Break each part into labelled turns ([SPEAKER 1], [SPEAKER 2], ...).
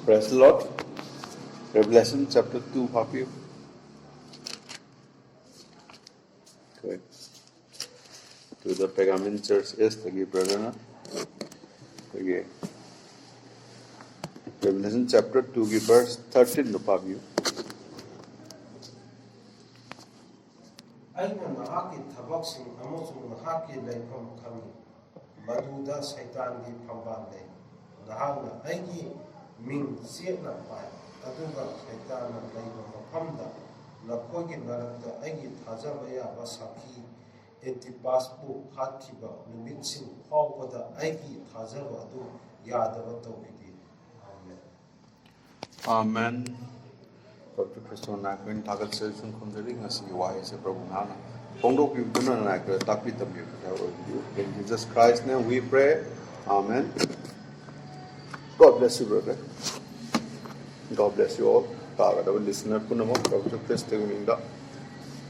[SPEAKER 1] Praise the Lord. Revelation chapter 2, happy. Okay. To the Pergamon church is the brother. Okay. Revelation chapter 2, verse 13, no pavio.
[SPEAKER 2] Aina nahaki thabaksing amosung nahaki leifam kami maduda saitan di phambale nahana aigi ming sietna pai aduga saitan na leiba mafamda lakhogi narakta aigi thajaba yaba sakhi Antipasbu hathiba numitsin phawbada aigi thajaba adu yadaba tawbidi. Amen.
[SPEAKER 1] Amen. Dr. Christopher Nakwin tagal session considering as you wise a Prabhunana. Pondok you do not like a tapi the you. In Jesus Christ's name we pray. Amen. God bless you, brother. God bless you all. Taga the listener Punamo, Dr. Christopher Minda.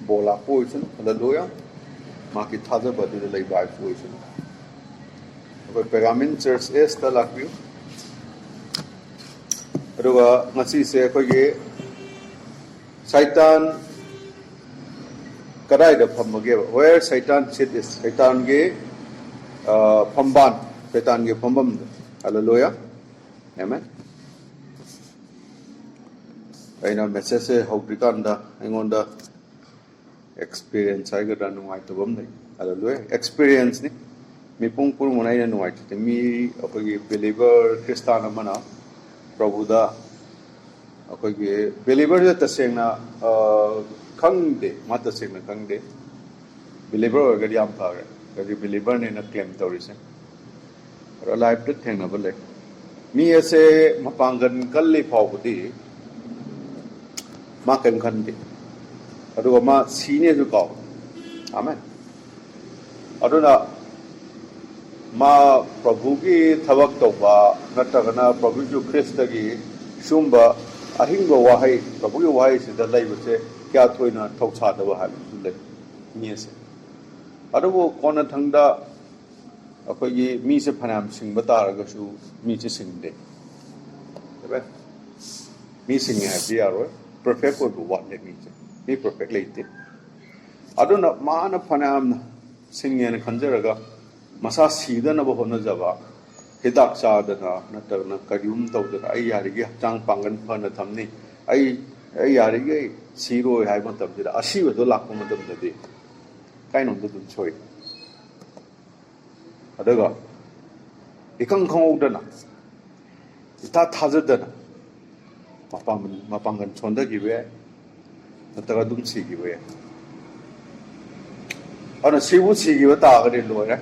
[SPEAKER 1] Bola poison, hallelujah. Maki Taza Badu the lay by poison. But Pergamon church is the Lakview. Ruga ngasi se khoge Satan kadai da phamage where Satan sit is Satan ge phamban Satan ge phambam hallelujah amen aina message se haubrikanda aingonda experience ai ga nuai tabam nei hallelujah experience ni mipung pur munai na nuai te mi apagi believer Christian amana Prabhuda akogi believer ta sengna khangde mata sengna khangde believer ga yam phare ga believer ne na claim torise ra life te thengna bale mi ase mapangan kalli phawdi ma kan khande adu ma sine ju kaw amen aduna ma Prabhu ki thabak tawba natagana Prabhu ju Krishna ki shumba ahingba wahai Prabhu ki wahai sida laiba se kya thoina thoksa daba ha le ni se adu kona thangda akoi gi mi se phanam singba taraga su mi se singde tabe mi singe ha bi aro perfect ko what le mi se mi perfect leite adu na mana phanam singe ne khanjaraga masa sida na bahona jaba hidak chadana natagna karium tawdana ai yarige chang pangan phana thamni ai yarige siro hai matam jira asiwa do lakko matam dadi kainom do dum choi adaga ikang khongudana ita thajadana mapangan chonda gibe nataga dum si gibe ana sibu si gibe ta ga de loire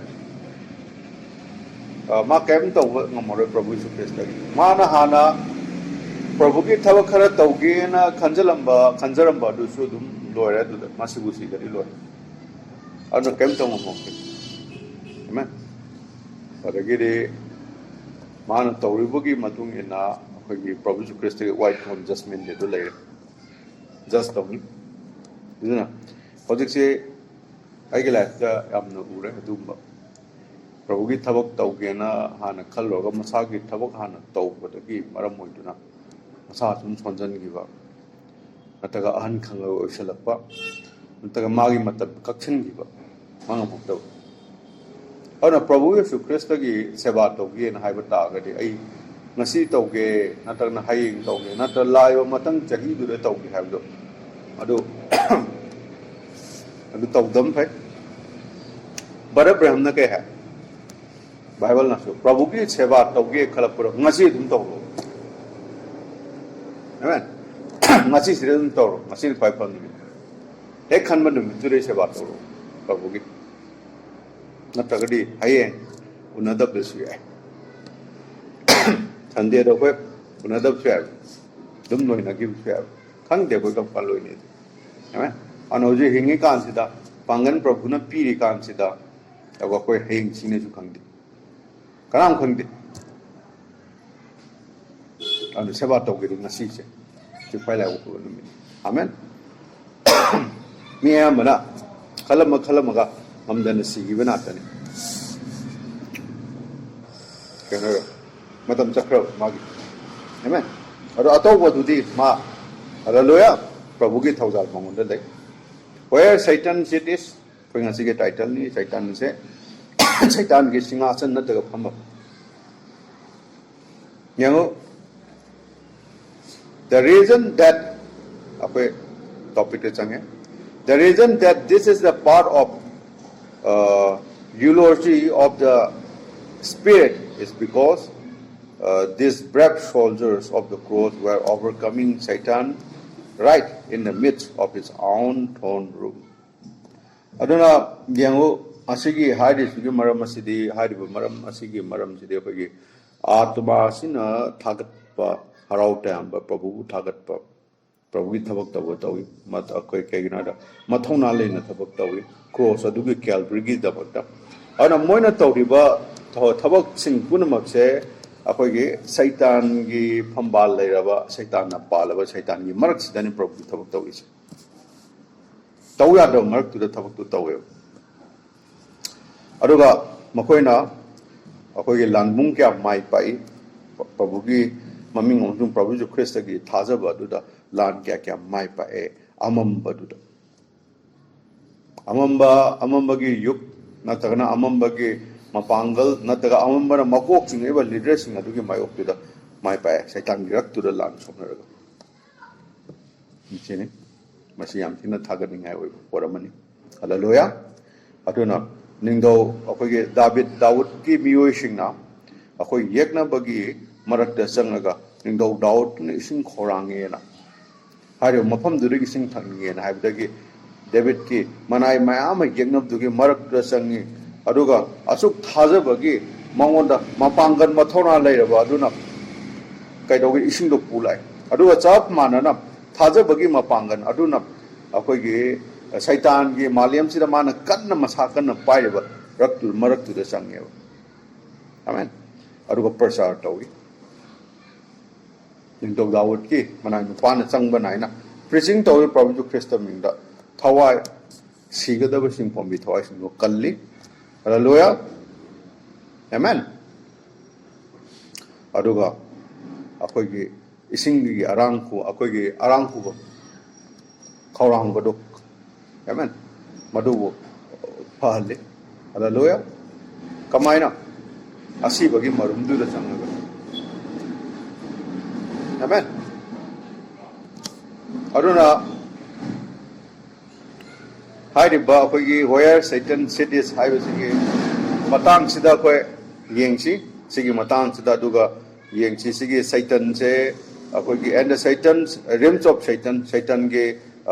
[SPEAKER 1] ma kem to ngamore Prabhu Yesu Krishna mana hana Prabhu ki thawak khara tawge na khanjaramba du su dum loire du ma sibu si gari loire ana kem to ngom amen adagiri mana tawribu ki matung ina akhoi Prabhu Yesu Krishna ki white home justment de du leire just tawni isna hojik se ai gela ta amna ure dumba Prabhu ki thabak tawgena hana khalloga masa ki thabak hana tawbadagi maram moiduna masa sum sonjan giba nataga ahan khanga oisalakpa nataga magi matab kakchen giba manga bukta ana Prabhu Yesu Krishna ki seba tawge na haiba ta ga de ai ngasi tawge natagna haing tawge natal laiwa matang chahi du de tawge haibdo adu tawdam phai bara brahmana ke hai Bible na so Prabhu ki seva tawge khalapura ngasi dum tawro amen ngasi sire dum tawro ngasi pai pan ni ek khan man dum ture seva tawro Prabhu ki natagadi haye unadab desu ai thande do ko unadab se dum noi na gi se khang de ko kam paloi ni amen anoje hingi kan sida pangan Prabhu na piri kan sida awa ko hing sine ju khang Karam khangdi anu seba tawge du ngasi se ti phai lai ko nu mi amen mi amana khalama ga amdan si gi bana tani kana matam chakra magi amen अदो अतौबदुदी मा hallelujah प्रभु की थौजाल मंगोंदा ले where Satan sit is कोई ngasi के title नहीं शैतान से शैतान के सिंहासन न तक फम यंगो the reason that अपने टॉपिक पे चंगे the reason that this is the part of eulogy of the spirit is because these brave soldiers of the cross were overcoming Satan right in the midst of his own throne room. Aduna yango asigi hari sugi maram asidi hari maram asigi maram sidi apagi atma sina thagat pa harau tam ba prabhu thagat pa prabhu ki thabak tawa tawi mat akoi kaigina da mathona le na thabak tawi cross adugi calvary gi dabakta ana moina tawriba thabak sing punamak se अखोगे सैतान की फंबाल लेरबा सैतान ना पालबा सैतान की मरक सिदानी प्रभु की थबक तविस तव याद मरक तुदा थबक तु तवे अरुगा मखोइना अखोगे लानमुंग क्या माई पाई प्रभु की ममिंग ओंजुम प्रभु जो ख्रिस्त की थाजबा दुदा लान क्या क्या माई पाए अमंबा दुदा अमंबा की युग ना तगना अमंबा की मपांगल नतगा अमंबना मकोक सिंग एबा लीडर सिंग अदुगी मायोक तुदा माय पाए सैतान गिरक तुदा लान सोमनरगा निचेने मसी याम थिना थागनिंगाय ओय पोरमनी हालेलुया अदुना निंगदो अखोगे दाऊद की मियोय सिंगना अखोय येकना बगी मरकदा संगगा निंगदो दाऊद ने सिंग खोरांगेना हारे मफम दुरगी सिंग थंगेना हाबदगी डेविड की मनाय मयाम येकनब दुगी मरकदा संगी अदुगा असुक थाजबगी मंगोंदा मपांगन मथौना लेरबा अदुना कैदोगे इसिंग दो पुलाय अदुगा चाप मानना थाजबगी मपांगन अदुना अखोगी सैतान की मालियम सिदा माना कन्न मसा कन्न पाइबा रक्तु मरक्तु द संगेबा आमेन अदुगा प्रचार तौगी निंदो दाऊद की मनाय नुपान चंगबा नायना प्रीचिंग तौगे प्रभु ख्रिस्त मिंगदा थवाय सिगदब सिंग फॉम्बी थवाय सिंग कल्ली Hallelujah. Amen. Aduga akogi isingi arangku kaurang baduk. Amen. Madugo pahale. Hallelujah. Kamaina asi bagi marumdu da sangaga. Amen. Aduna हाइरिबा अखोगी where Satan sit is हाइबसिगी Matang सिदा कोई येंगसी सिगी मतंग सिदा दुगा येंगसी सिगी Satan से अखोगी and the Satan's realms of Satan के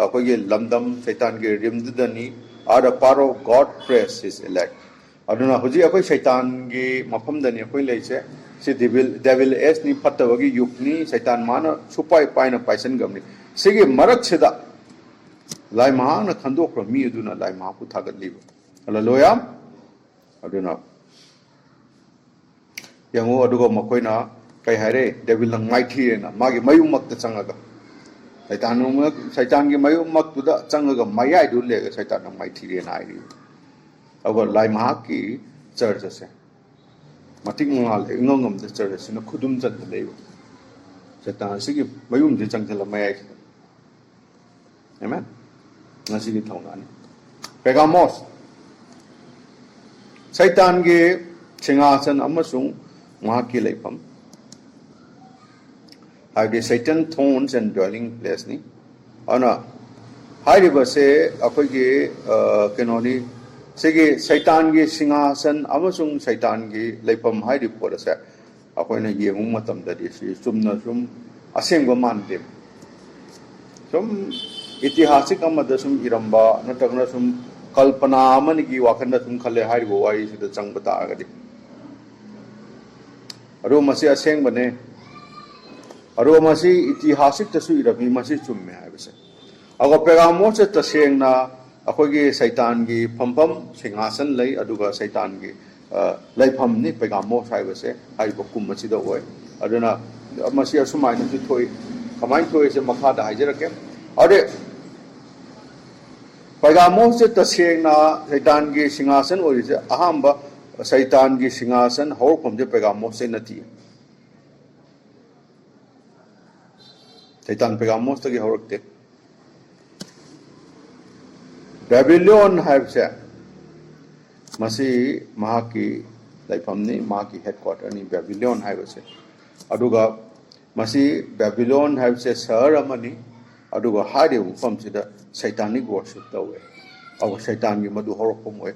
[SPEAKER 1] अखोगी लमदम Satan के realms दनी are a part of God praise his elect अदुना हुजी अखोई Satan की मफम दनी अखोई लेसे सि devil es नि फत्तवगी युक्नी Satan माना सुपाई पाइना पाइसन गमनी सिगी मरक सिदा लाई महान खंदोक मी अदुना लाई महापु थागत लिबो हालेलुया अदुना यंगो अदुगो मखोइना कई हारे डेविल लंग माइथी रेना मागी मयु मक्त चंगागा शैतान की मयु मक्तुदा चंगागा मयाइ दु लेगा शैतान लंग माइथी रेना आइरि अगो लाई महा की चर्च से मतिंग ngal ingongam de church sina khudum chan de lebo शैतान सिगी मयुम जे Chang La मयाइ amen ngasi ki thongani Pergamos Satan ge singasan amasung mahaki leipam haide Satan thrones and dwelling place ni ana haide se akoi ge kenoni sege Satan ge singasan amasung Satan ge leipam haide por se akoi na yengum matam da di si sumna sum asengba mande sum इतिहासिक अमदसुम इरंबा नतगना सुम कल्पना अमनि की वाखन सुम खले हारिबो Y सिद चंग बतागदि अरो मसी असेंग बने अरो मसी इतिहासिक तसु इरबी मसी चुम्मे हाइबसे अगो पेगामो से तसेंगना अखोगी शैतान की फमफम सिंहासन लई अदुगा शैतान की लैफम नि पेगामो हाइबसे हाइबो कुम मसिद ओय अदुना मसी असुमाइन सु थोई कमाइन थोई से मखा दा हाइजरके अरे पैगामों से तसेंगना शैतान की सिंहासन और से अहम शैतान की सिंहासन हौरफम से पैगामों से नती Satan Pegamos the Horte Babylon have said Masi Mahaki like from the Maki headquarters in Babylon have said Aduga Masi Babylon have said ceremony Aduga hiding from the satanic worship the way our Satan you madu horrible way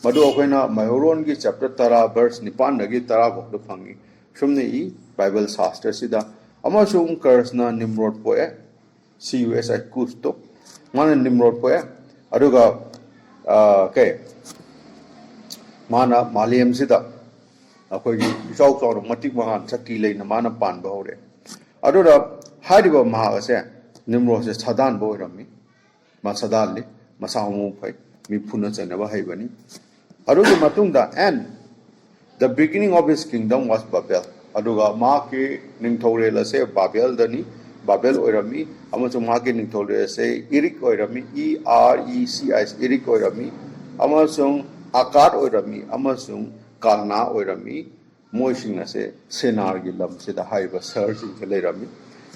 [SPEAKER 1] Madu Okena Mayoron gi chapter Tara verse Nipan Nagi Tara of the Pangi Shumni Bible Saster Sida Amasum Kursna Nimrod Poe CUSI Kusto Mana Nimrod Poe Aduga K Mana Maliam Sida Akogi South or Matiwan Saki Lane Mana Pan Bahore Aduda Hadiba Mahase Nimrod is Sadan Boyrami Masadali Masamu Pai Mi Punas and never Havani Aduga Matunda and the beginning of his kingdom was Babel Aduga Maki Ningtore say Babel Dani Babel Oirami Amazu Maki Ningtore say Eric Oirami ERECIS Eric Oirami Amazung Akar Oirami Amazung Karna Oirami Moishing say Senargilam said the Hiva search in Kalerami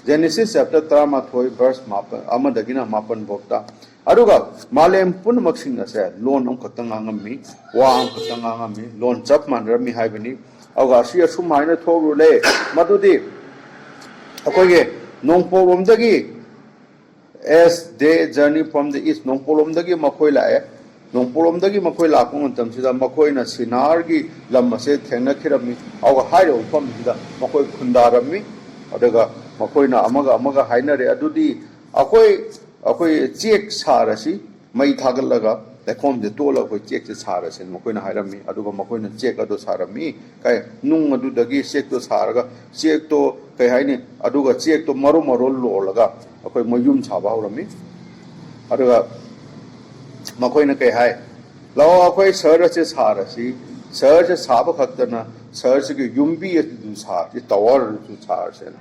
[SPEAKER 1] Genesis chapter 3 verse Mapan Amadagina Mapan Bokta Aduga Malem Punamaxing said loan on Katangami Wang Katangami loan Chapman Rami Hivani Agashi Sumina Torule Madudi Akoye Nongpolum Dagi as they journey from the east Nongpolum Dagi Makoila Nongpolum Dagi Makoila Kuntam Sida Makoina Sinargi Lamase Tenakirami our higher from the Makoi Kundarami Adaga Makoina Amaga Hainare Adudi Akoi check Sarasi Mai Tagalaga the com the toll of check the Saras and Makoina Hirami, Aduga Makoina check Ado Sarami, Kai Nung Adu Dagi, check to Saraga, check to Kaihani, Aduga check to Marumaro Laga, Akoi Moyum Sabaurami, Aduga Makoina Kaihai, Law Akoi Serges Harasi, Serges Sabakatana, Serge Yumbi at the Sar, the Tower to Sars and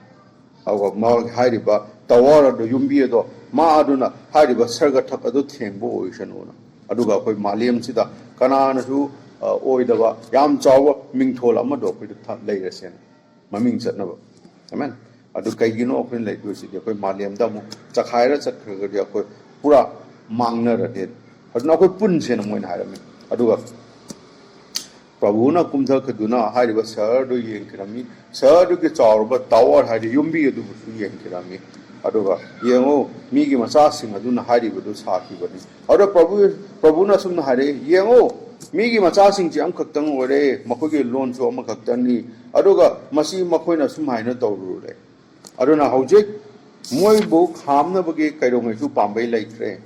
[SPEAKER 1] our Mark Haidiba, Tower the Yumbi do Maaduna, Haidiba Serga Takadu Tembo Ishanona. Aduga koi Maliam Sida Kanana who Oidava Yam Chawa Mingtola Mado with the layers Maming Satnava. Amen. Aduka you know open like you see the Maliam Damu, Chakaira Sakra, Pura Mangner did. But not a punch in when Harami. Aduga Pravuna Kumta Kaduna, Haidiva Sir do Yankirami, Sir do get our but Tower had Yumbi do Yankirami. Aduga Yango Migi Masasing Aduna Hari with those Haki body. Other Prabuna Sum Hare Yango Migi Masasing Jam Katang or Makogi loan to Amakatani Aduga Masi Makoina Sumina Dorure. Aduna Hojik Moy book Hamna Bagi Kaidometu Pambe like train.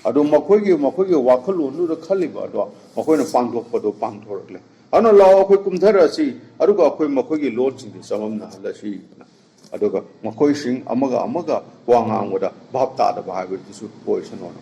[SPEAKER 1] Adu Makogi Wakalu the Kaliba Makoina Panto for the Pantorle. Ano law Kumtarasi Aduga Makogi lords in the Samana Lashi. Aduga Makoishing Amaga Wang with a Bapta the Bible to poison on.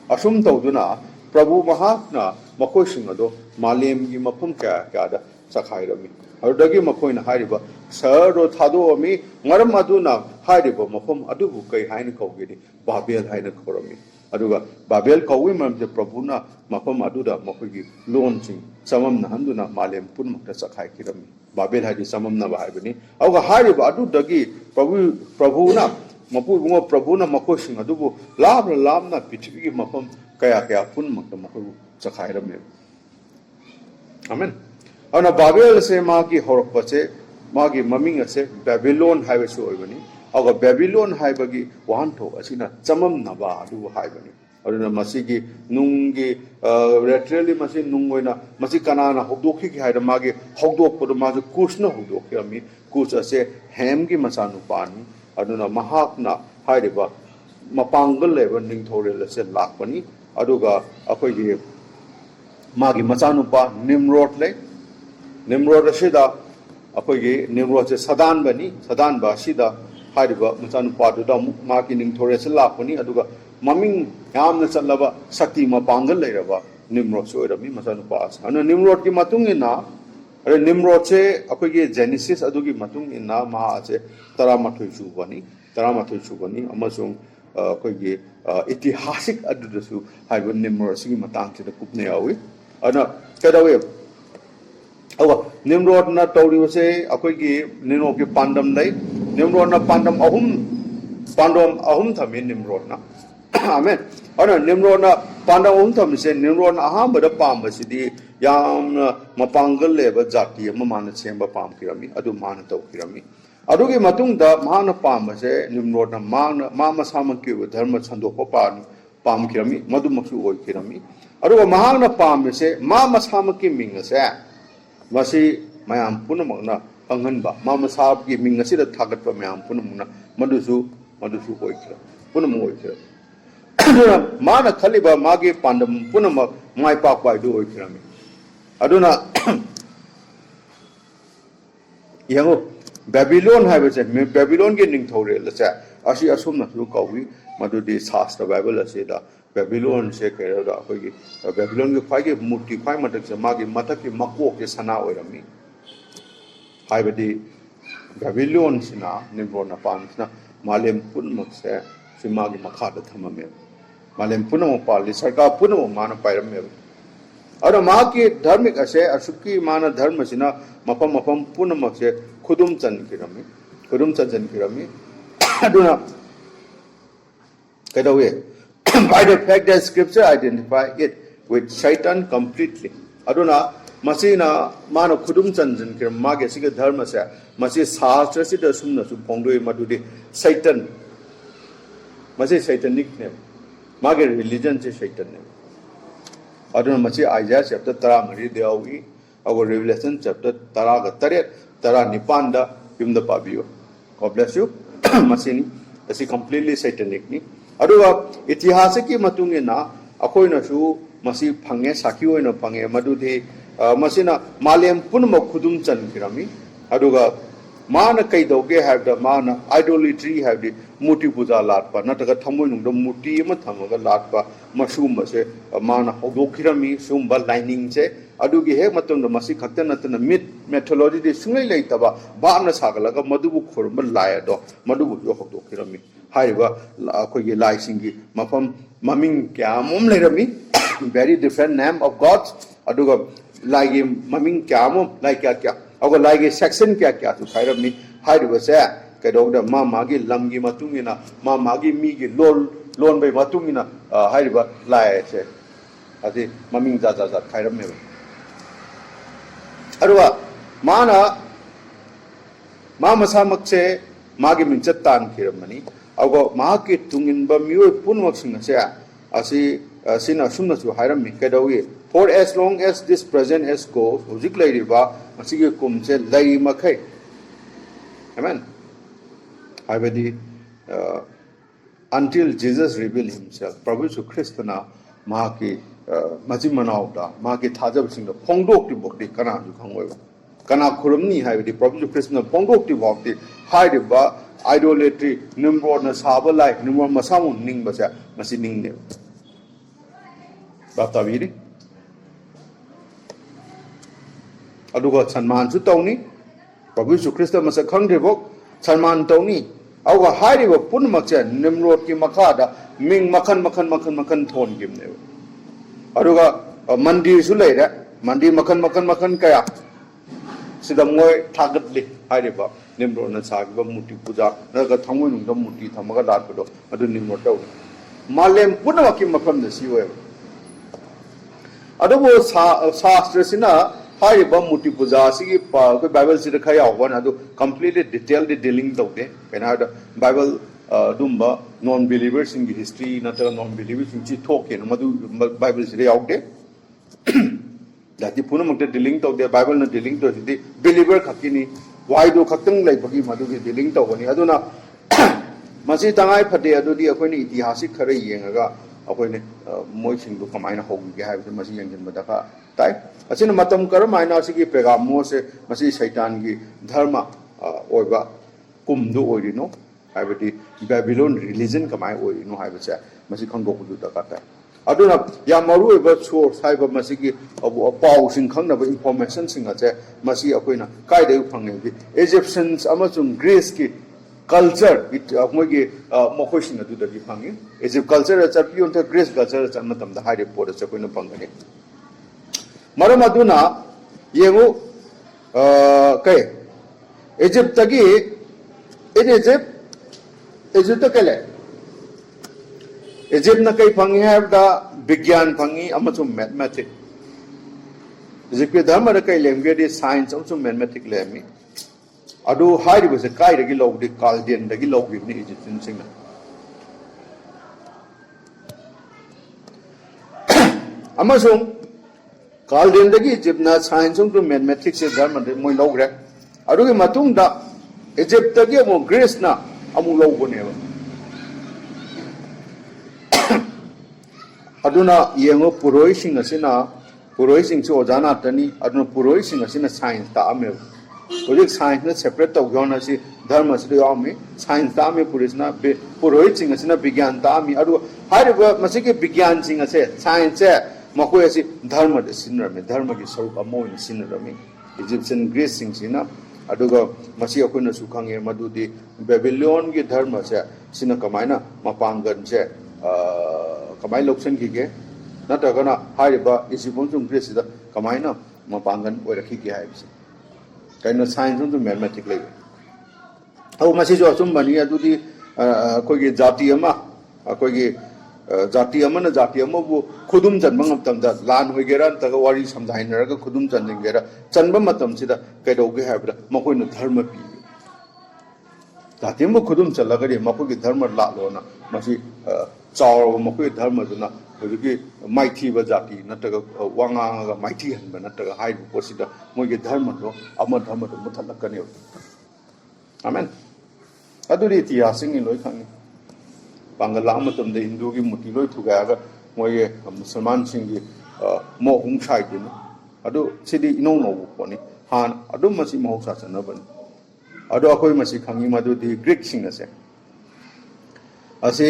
[SPEAKER 1] Asum Toduna, Prabhu Mahatna, Makoishing Ado, Malim Yimapumka Gada, Sakairami. Adagi Makoin Hariba, Sir Tado me, Maramaduna, Hariba, Mapum Adubu Kai Hainako Gidi, Babel Hainakorami. Aduga Babel Kawimam the Prabuna, Mapum Aduda, Makogi, launching, Samam Handuna, Malim Punmaka Sakai Kirami. Babel had some of Navabini. Our high Badu Dagi, Prabuna, Mapu, Prabuna Makoshing, Adubu, Lamna, Pitiki Mapum, Kayaka, Punmak, the Mahu, Sakairam. Amen. On a Babel say Magi Horpase, Magi Maming say Babylon Highway Shorvani, our Babylon Highbagi, Wanto, Asina, Samam Nava, do Highbani. Aduna masigi nungi literally masi nungoina masi kanana hogdoki ki haida mage hogdok podo mazu kushna hogdoki ami kush ase hemgi masanu pani aduna mahakna haideba mapangal leba ningthore lase lakpani aduga akoi gi magi masanu pa Nimrod le Nimrod asida akoi gi Nimrod se sadan ba sida haideba masanu pa do magi ningthore se lakpani aduga Maming Yamna Salava Sakti Mapangal Lerava Nimrod Soirami Masanu Pass. And a Nimrod ki matung ina, a Nimrod se Akogi Genesis Adugi matung ina Mahace Taramatu Chubani, Amazon Kogi Itihasik Adusu, Highway Nimrod Singing Matang to the Kupneawi. And a Kedaway. Our Nimrod not told you say Akogi Ninoki Pandam Lake, Nimrod na Pandam Ahum. Pandav अहम थमी निम्रोड ना आमेन और निम्रोड ना पांडव अहम थमी से निम्रोड अहम बड़ा पाम बसिदी याम मपांगल लेबा जाति मान सेंब पाम किरमी अदु मान तौ किरमी अदुगी मतुंग दा मान पाम से निम्रोड ना मा मसामक की धर्म संदोप पाम किरमी मधुमक्सु ओय किरमी अदुगा महान पाम से मा मसामक की मिंग से मसी मयाम पुनमना पंगनबा मा मसा की मिंग से थागत मयाम पुनमना मधुसु ओय किर पुनम ओय किर मान खलिबा मागे पांडम पुनम माय पाक बाय दु ओय किरमी अदुना यंगो बेबीलोन है बचे बेबीलोन के निंगथौरे लसे असी असुम नसु कौवी मदुदी शास्त्र बाइबल असेदा बेबीलोन से करेदा अखोगी बेबीलोन के फाइगे मूर्ति फाइ मटक से मागे मथक के मको के सना ओइरमी हाइबदी बेबीलोन सिना निम्रोना पानसना मालेम पुनमक से सिमागे मखाद थममे मालेम पुनम पाली सरकार पुनम मान पाइरमे और माँ की धार्मिक असे असुकी मान धर्म सिना मपम मपम पुनमक से खुदुम चन किरमी अदुना कदवे by the fact that scripture identify it with Satan completely aduna masina mano khudum chanjan kir mage sig dharma se masi shastra si da sumna su pongdoi madudi Satan masi satanic ne mage religion se Satan ne aduna masi Isaiah chapter 13 deawi our Revelation chapter 13 da yumda pabiyo God bless you masini asi completely satanic ni अरुवा इतिहास की मतुंगे ना अखोई नसु मसी fungi साखी होई न fungi मदुदे मसिना मालेम Poonam खुदुम चन किरमी अरुगा मान कई दोगे हैव द मान आइडोलिट्री हैव द मूर्ति पूजा लाटपा नटगा थमोय नुंग मूर्ति म थमगा लाटपा मशुम से मान होदोखिरमी सुम लाइनिंग से अदुगी हे मतुंग मसी खक्त नतन मिथ मेथोलॉजी दे सुंगै लेतबा बान सागलगा मदुबु खोरम लाय दो मदुबु यो होदोखिरमी हाइबा अखोगी लाइसिंगी मफम ममिंग क्यामोम लेरमी very different name of gods अदुगा लाइगे ममिंग क्यामोम लाइ क्या अगर लाइगे सेक्शन क्या तो खाइरमी हाइबा से कदोदा मा मागी लमगी मतुंगिना मा मागी मीगी लोन बे मतुंगिना हाइबा लाइ से अदि ममिंग जा खाइरमे अरुवा माना मा मसामक से मागी मिंचत तान खिरमनी अगो मा की तुंगिनबा मियो पुनमक सिंग से असी सिना सुमना सु हाइरमी कदोई for as long as this present as goes hozik lairiba masigi kumse lai makhai amen haibadi until Jesus revealed himself prabhu su christana ma ki majimanau da ma ki thajab sing da phongdok ti bokti kana ju khangoi kana khurumni haibadi prabhu su christana phongdok ti bokti haidiba idolatry nimrod na saba lai nimrod masamu ning basa masi ning ne bataviri अदुगा सन्मान सु तौनी प्रभु यीशु Christ मसे खंगदेबो सन्मान तौनी अउगा हाइरिबो पुनमकसे निम्रोड की मखादा Ming मखन थोन गिमने अदुगा मंदिर सु लेरे मंदिर मखन कया सिदा मोय थागतली हाइरिबो निम्रोड न सागिबो मूर्ति पूजा नगा थंगोय नुंग मूर्ति थमगा लाटबदो अदु निम्रोड तौ मालेम पुनमकी मफम न सिवे अदुबो शास्त्र सिना हाइबा मूर्ति पूजा सिगी कोई बाइबल से खा यावन अदु कंप्लीटली डिटेल्ड डीलिंग तौदे केना बाइबल दुंबा नॉन बिलीवर्स इन हिस्ट्री नतर नॉन बिलीवर्स इन थोके मदु बाइबल से यावदे दाति पुनमक डीलिंग तौदे बाइबल न डीलिंग तौदे बिलीवर खकिनी वाइदो खक्तंग लाइबगी मदु डीलिंग तौबनी अदुना मसी तंगाई फदे अदुदी अखोइनी इतिहासिक खरे येंगा अखोइने मोइसिंगदो कमाइना होगी हाइबसे मसी यंगजन बदका ताई असिन मतम करमाइना सिगी पेगामो से मसी शैतान की धर्म ओइबा कुमदु ओइरिनो हाइबदी बेबीलोन रिलीजन कमाइ ओइरिनो हाइबसे मसी खंगदोकुदु दकाता अदुना या मरु ओइबा सोर्स हाइबा मसी की पाउ सिंग खंगनबा इंफॉर्मेशन सिंग अचे मसी अकोइना काइदे फंगेगी इजिप्शियंस अमसुंग ग्रीस की कल्चर मोगी मखोइसिन अदुदगी फंगी इजिप्ट कल्चर चपियोन त ग्रीस कल्चर चमतम द हाइदे पोड चकोइना फंगने मरम अदुना येगु कई इजिप्ट तगी इन इजिप्ट इजिप्ट के ले इजिप्ट न कई फंगी है बता विज्ञान फंगी अमचुम मैथमेटिक इजिप्ट के धर्म रे कई लेंगे दे साइंस अमचुम मैथमेटिक लेमी अदु हाइड बसे काय दगी लोग दे काल्डियन दगी लोग बिनी इजिप्शियन सिंग अमचुम काल्डियन दगी इजिप्ट ना साइंस अमचुम मैथमेटिक्स से धर्म दे मोय लोग रे अदु के मतुंग दा इजिप्ट दगी अमु ग्रीस ना अमु लोग बनेबा अदुना येंगो पुरोई सिंग असिना पुरोई सिंग से ओजाना तनी अदुना पुरोई सिंग असिना साइंस ता अमे प्रोजेक्ट साइंस ने सेपरेट तो गयोना से धर्म से यामी साइंस ता में पुलिसना पुरोई सिंग असिना विज्ञान ता मी अदु हारिबा मसे के विज्ञान सिंग असे साइंस से मकोय असी धर्म दे सिनरमे धर्म की स्वरूप अमोइन सिनरमे इजिप्शियन ग्रीस सिंग सिना अदुगा मसी अखोना सुखांगे मदुदी बेबीलोन की धर्म से सिना कमाइना मपांगन से कमाई लोक्सन की के नतगना हारिबा इजिप्ट जुम ग्रीस दा कमाइना मपांगन ओरखी के हाइबसे कइनो साइंस जुम मैथमेटिक्स ले औ मसी जो असुम बनी अदुदी कोई जाति अमा कोई जाति अमन जाति अमबु खुदुम जन्म मतम दा लान होइगेरा तग वारी समझाइनरगा खुदुम जन्निंगेरा चन्ब मतम सिदा कैदोगे हाइबदा मकोइनो धर्म पी जाति अमबु खुदुम चलगरे मकोगी धर्म लालोना मसी चाव मकोई धर्म दुना होजकी माइथी जाति नतग वांगागा माइथी हनब नतग हाइब पोसिदा मोगे धर्म दो अम धर्म दो मुथलकने आमेन अदुरी इतिहासिंग लोय खंगी पांगला मतम दे हिंदू की मूर्ति लोय थुगागा मोगे मुसलमान सिंगी मोहुं साइदिन अदु सिदी इनो नो पोनी हान अदु मसी मोहसा चनबन अदु अखोय मसी खंगी मदुदी ग्रीक सिंग असे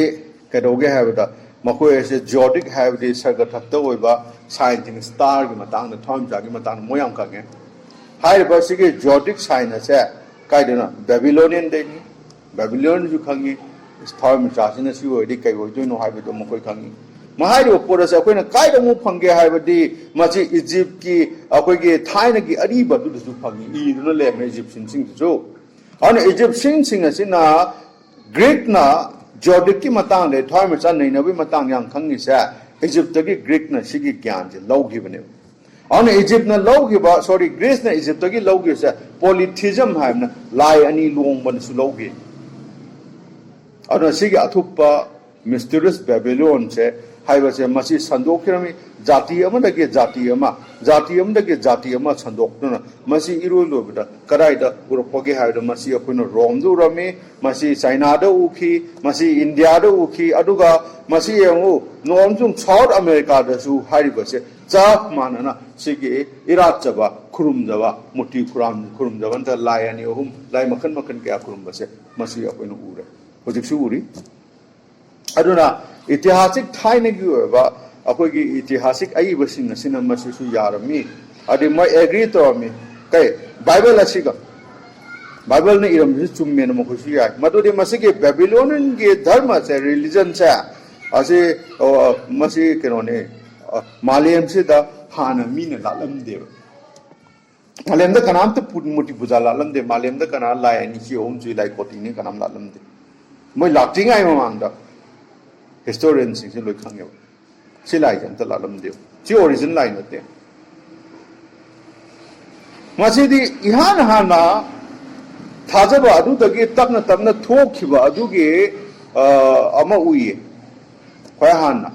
[SPEAKER 1] कदोगे हाबदा मखोय से जोडिक हाबदे सरग थक्ता होइबा साइंटिंग स्टार की मतंग थॉम जागी मतंग मोयाम कागे हाइबा सिगे जोडिक साइन से काइदना बेबीलोनियन देनी बेबीलोन जु खंगी थॉम चासिन सि होइदि कै होइदोनो हाइबदो मखोय खंगी महाइरो पोरस अखोयना काइदो मु फंगे हाइबदि मची इजिप्ट की अखोयगे थाइना की अरीबा दुदु फंगी इदुना ले इजिप्शियन सिंग जो अन इजिप्शियन सिंग असिना ग्रीक ना जोडिक की मतंग ले थॉम चा नैनबि मतंग yang खंगी से इजिप्ट की ग्रीक ना सिगी ज्ञान जे लौगिबने अन इजिप्ट ना लौगिबा सॉरी ग्रीस ना इजिप्ट की लौगि से पॉलिथिज्म हाइबना लाई अनि लोंबन सु लौगि अन सिगी अथुप्पा मिस्टीरियस बेबीलोन से हाइबसे मसी संदोखिरमी जाति अमदगे जाति अमा संदोखना मसी इरो लोबदा कराइदा उरपगे हाइदा मसी अखोनो रोम दु रमे मसी चाइना द उखी मसी इंडिया द उखी अदुगा मसी यंगु नोमजुम साउथ अमेरिका दसु हाइबसे चाप मानना सिगे इराचबा खुरुमजबा मुठी खुरुमजबन त लायनी ओहुम लाइ मखन मखन के खुरुमबसे मसी अखोनो उरे होजिकसु उरी अदुना ऐतिहासिक थाइनगी होबा अखोगी ऐतिहासिक अइबसिन नसिन मसिसु यारमी अदि म एग्री तोमी कै बाइबल असिगा बाइबल ने इरम चुम्मे न मखुसु या मदुदि मसिगे बेबीलोनियन के धर्म से रिलीजन से असे मसि केनोने मालेम से दा हाना मीन लालम देव मालेम दा कनाम त मुटी बुजा लालम दे मालेम दा कना लायनी छि ओम जि लाइ कोटी ने कनाम लालम दे मै लाक्टिंगाइ ममांग दा historian sing sin loi khangyo si lai jam ta lalam deu si origin line nate masi di ihan hana thajaba adu dagi takna thokhiba adu ge ama uye khoi hana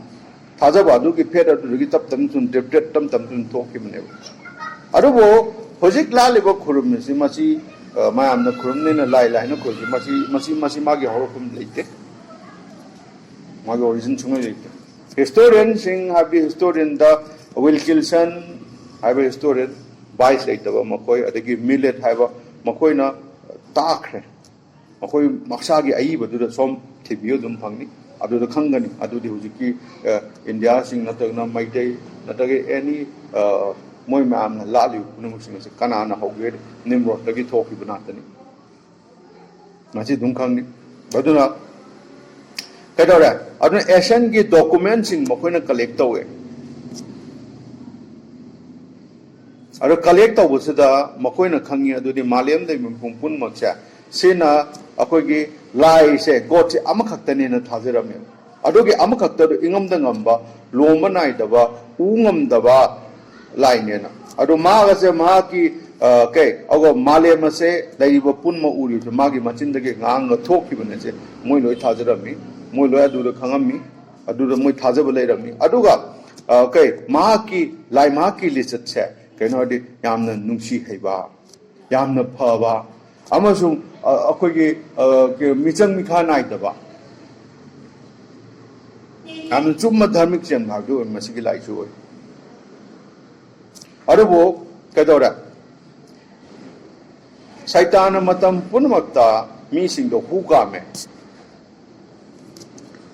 [SPEAKER 1] thajaba adu ge phed adu gi tap tam sun deptet tam sun thokhibne adu bo hojik la lebo khurum si masi mayam na khurum ne na lai na ko masi magi horokum leite मागे origin छुंगे लेते historian सिंग हाबी historian दा विल्किल्सन हाबी historian बाइस लेतबा मकोय अदगी millet हाबा मकोयना ताखरे मकोय मक्सागी अइबदुदा सोम थिबियो दुम फंगनी अदुदा खंगनी अदुदी हुजिकी India सिंग नतगना माइटे नतगे any मोय माम लालि पुनुमुसिंग से कनाना होगे निमरोड तगी थोकी बनातनी माची दुम खंगनी बदुना कदोरा अदुन एशियन की डॉक्यूमेंट्स इन मखोयना कलेक्ट तौवे अदु कलेक्ट तौबसदा मखोयना खंगी अदुदि मालेम दे मिपुंपुन मक्सा सेना ꯑꯩꯈꯣꯏꯒꯤ ꯂꯥꯏꯁꯦ ꯒꯣꯗꯁꯦ ꯑꯃꯈꯛꯇꯅꯦꯅ ꯊꯥꯖꯔꯝꯃꯦꯕ ꯑꯗꯨꯒꯤ ꯑꯃꯈꯛꯇꯗꯣ ꯏꯉꯝꯗ ꯉꯝꯕ ꯂꯣꯝꯕ ꯅꯥꯏꯗꯕ ꯎ ꯉꯝꯗꯕ ꯂꯥꯏꯅꯦꯅ ꯑꯗꯣ ꯃꯥꯒꯁꯦ ꯃꯍꯥꯛꯀꯤ ꯀꯩ ꯑꯗꯨꯒ ꯃꯥꯂꯦꯝ ꯑꯁꯦ ꯂꯩꯔꯤꯕ ꯄꯨꯟꯃꯛ ꯎꯔꯤꯕꯁꯦ ꯃꯥꯒꯤ ꯃꯆꯤꯟꯗꯒꯤ ꯉꯥꯡꯉ ꯊꯣꯛꯈꯤꯕꯅꯦꯁꯦ ꯃꯣꯏ ꯂꯣꯏ ꯊꯥꯖꯔꯝꯃꯤ ꯃꯣꯏ ꯂꯣꯏ ꯑꯗꯨꯗ ꯈꯪꯉꯝꯃꯤ ꯑꯗꯨꯗ ꯃꯣꯏ ꯊꯥꯖꯕ ꯂꯩꯔꯝꯃꯤ ꯑꯗꯨꯒ ꯀꯩ ꯃꯍꯥꯛꯀꯤ ꯂꯥꯏ ꯃꯍꯥꯛꯀꯤ ꯂꯤꯆꯠꯁꯦ ꯀꯩꯅꯣ ꯍꯥꯏꯗꯤ ꯌꯥꯝꯅ ꯅꯨꯡꯁꯤ ꯍꯩꯕ ꯌꯥꯝꯅ ꯐꯕ ꯑꯃꯁꯨꯡ ꯑꯩꯈꯣꯏꯒꯤ ꯃꯤꯆꯪ ꯃꯤꯈꯥ ꯅꯥꯏꯗꯕ ꯌꯥꯝꯅ ꯆꯨꯝꯕ ꯙꯔꯃꯤꯛ ꯆꯦꯟꯕ ꯍꯥꯏꯕꯗꯨ ꯑꯣꯏ ꯃꯁꯤꯒꯤ ꯂꯥꯏꯁꯨ ꯑꯣꯏ ꯑꯗꯨꯕꯨ ꯀꯩꯗꯧꯔꯦ ꯁꯩꯇꯥꯟꯅ ꯃꯇꯝ ꯄꯨꯝꯅꯃꯛꯇ ꯃꯤꯁꯤꯡꯗꯣ ꯍꯨ ꯀꯥꯝꯃꯦ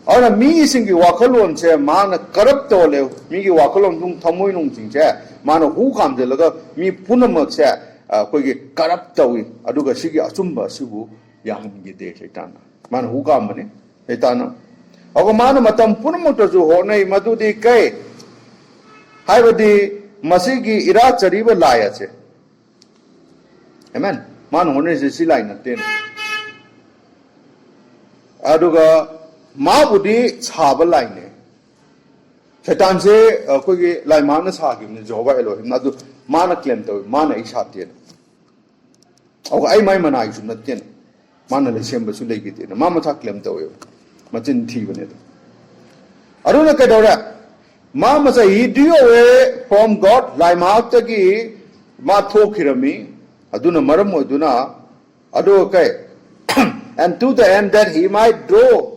[SPEAKER 1] ꯑꯗꯨꯅ ꯃꯤꯁꯤꯡꯒꯤ ꯋꯥꯈꯜꯂꯣꯟꯁꯦ ꯃꯥꯅ ꯀꯔꯞ ꯇꯧꯍꯜꯂꯦ ꯃꯤꯒꯤ ꯋꯥꯈꯜꯂꯣꯟ ꯊꯃꯣꯏ ꯅꯨꯡꯁꯤꯡꯁꯦ ꯃꯥꯅ ꯍꯨ ꯀꯥꯝꯁꯤꯜꯂꯒ ꯃꯤ ꯄꯨꯝꯅꯃꯛꯁꯦ ꯑꯩꯈꯣꯏꯒꯤ ꯀꯔꯞ ꯇꯧꯏ ꯑꯗꯨꯒ ꯁꯤꯒꯤ ꯑꯆꯨꯝꯕ ꯑꯁꯤꯕꯨ ꯌꯥꯍꯟꯈꯤꯗꯦ ꯁꯩꯇꯥꯟꯅ ꯃꯥꯅ ꯍꯨ ꯀꯥꯝꯕꯅꯤ ꯁꯩꯇꯥꯟꯅ ꯑꯗꯨꯒ ꯃꯥꯅ ꯃꯇꯝ ꯄꯨꯝꯅꯃꯛꯇꯁꯨ ꯍꯣꯠꯅꯩ ꯃꯗꯨꯗꯤ ꯀꯩ ꯍꯥꯏꯕꯗꯤ ꯃꯁꯤꯒꯤ ꯏꯔꯥꯠꯆꯔꯤꯕ ꯂꯥꯏ ꯑꯁꯦ ꯑꯦꯃꯦꯟ ꯃꯥꯅ ꯍꯣꯠꯅꯔꯤꯁꯦ ꯁꯤ ꯂꯥꯏ ꯅꯠꯇꯦꯅ ꯑꯗꯨꯒ 마부디 사발라이네. 세탄세 거기 라이 마나 사기는 저바 엘로힘 나도 마나 클레임 또 마나 이샤티엔. 어 아이 마이 마나 이슈 나티엔. 마나 레셈바 술레기티엔. 마마 타 클레임 또요. 마진 티브네도. 아루나 케도라 마마사 이디오에 from God 라이 마트기 마 토키라미 아두나 마람 모두나 아두 케 and to the end that he might draw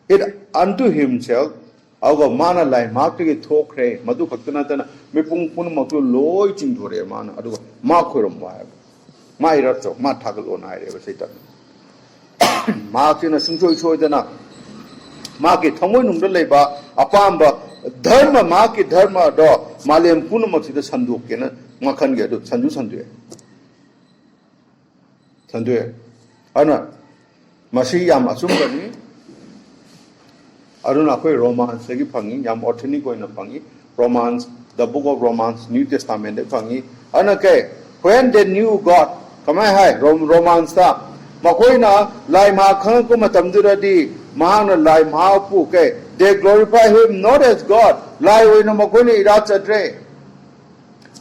[SPEAKER 1] it unto himself ago mana lai market thokre madu khakna tana mipung pun matu loi chingdore mana adu ma khorom wa ma ira cho ma thagal on ai re sai ta ma kina sungchoi choi dana ma ki thamoi nung da leiba apamba dharma ma ki dharma do malem pun mak da sanduk ke na ma khan ge do sanju sandu ana masi yam asum gani aruna koi romance lagi phangi yam authentic koi na phangi romance the book of romance new testament de phangi ana ke when they knew God kamai hai romance ta makoi na lai ma khang ko matam duradi ma na lai ma pu ke they glorify him not as God lai oi na makoi ni ira chatre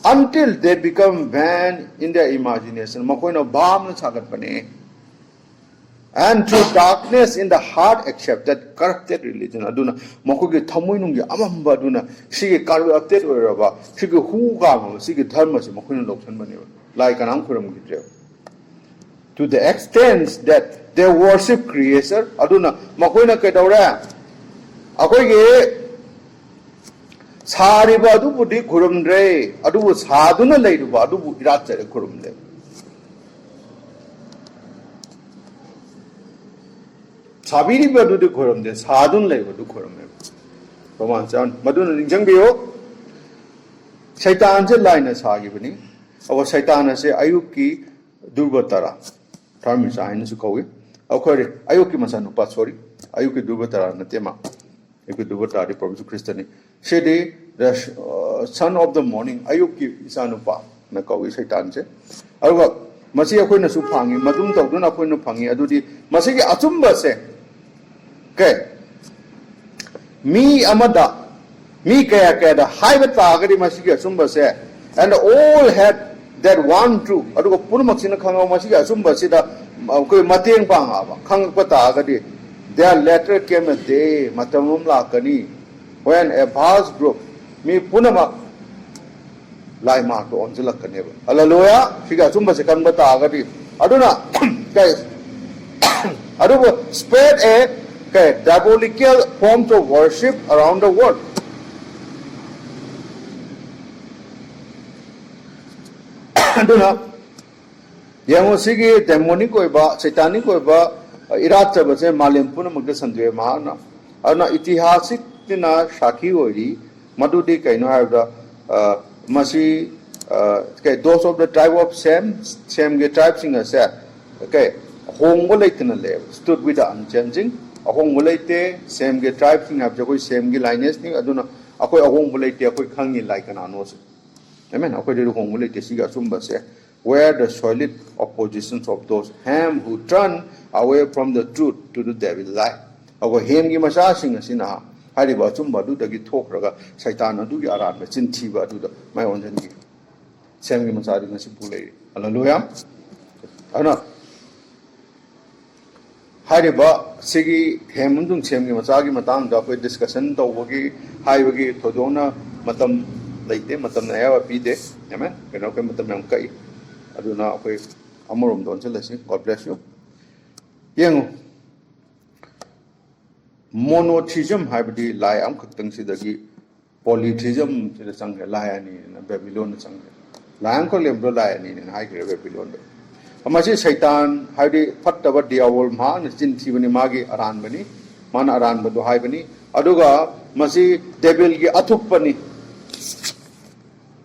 [SPEAKER 1] until they become vain in their imagination makoi na bam na sagat bane and through darkness in the heart accepted corrupted religion aduna makogi thamoi nunggi amamba aduna sige corrupted oiraba sige huga mo sige dharma se makoi loksan bane like anam khuram gidre to the extent that they worship creator aduna makoi na kedaura akoige sariba adu budi khurumre adu saduna leiruba adu irachare khurumle 사비리 버두도 고름데 사둔 레고도 고름메 로만찬 마두는 링정비요 शैतान से line सागी बनी और शैतान से अयुब की दुर्बलता धर्म sign से कौवे और खरे अयुब की मसा नुपा सॉरी अयुब की दुर्बलता नते मा एक दुर्बलता रे प्रभु ख्रिस्त ने Shede the son of the morning Ayub की ईसा नुपा न कौवे शैतान से और मसी अखोय न सु फांगी मदुम तौदुन अखोय न फांगी अदुदी मसी की अचुंबा से के मी अमदा me kaya da haiba tagari masigi asumba se and all had that one true adugo purmaksina khanga masigi asumba se da koi mateng panga ba khangpa tagadi there later came a day matamum lakani when a vast group me punama lai ma to onjilakane ba hallelujah siga asumba se khangpa tagadi aduna guys adugo spread a diabolical forms of worship around the world aduna yango sigi demonic oiba satanic oiba irata base malem puna magda sandwe mahana ana itihasik tina shaki ori madudi kaino haida masi those of the tribe of Sem ge tribe singer sa okay hongbo leitina le stood with the unchanging ahongbo leite Sem ge tribe singer jagoi Sem ge lineage ni aduna akoi ahongbo leite akoi khangi like an anos amen akoi de hongbo leite siga sumba se where the solid oppositions of those Ham who turn away from the truth to the devil lie our hem gi masa sing asina hari ba chum ba du da gi thok raga saitan adu gi aran ba chin thi ba du da mai on jan gi sem gi masa ri ngasi pu le hallelujah ana hari ba sigi hem dung sem gi masa gi matang da koi discussion to gi hai ba gi thodona matam leite matam na ya pi de amen keno kai matam nam kai aduna koi amorom don chela si god bless you yang monotheism haibdi lai am khaktang sidagi polytheism chila sang lai ani na babylon sang lai am ko lem do lai ani na hai gre babylon do amasi shaitan haibdi fattaba diawol ma na chin thibani magi aran bani man aran badu haibani aduga masi devil gi athupani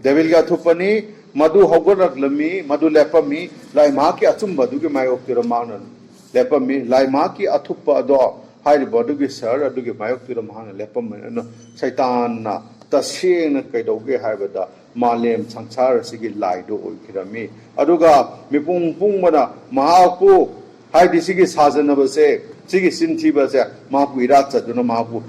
[SPEAKER 1] devil gi athupani madu hogorak lami madu lepami lai ma ki achum badu gi mayok tira manan lepami lai ma ki athuppa do hai bodu gi sar adu gi mayok tira mahana lepam na shaitan na taseng na kai do ge hai bada malem sangsar sigi lai do oi kirami aduga mipung pung mana mahapu hai di sigi sajana ba se sigi sinthi ba se mahapu irat cha duna mahapu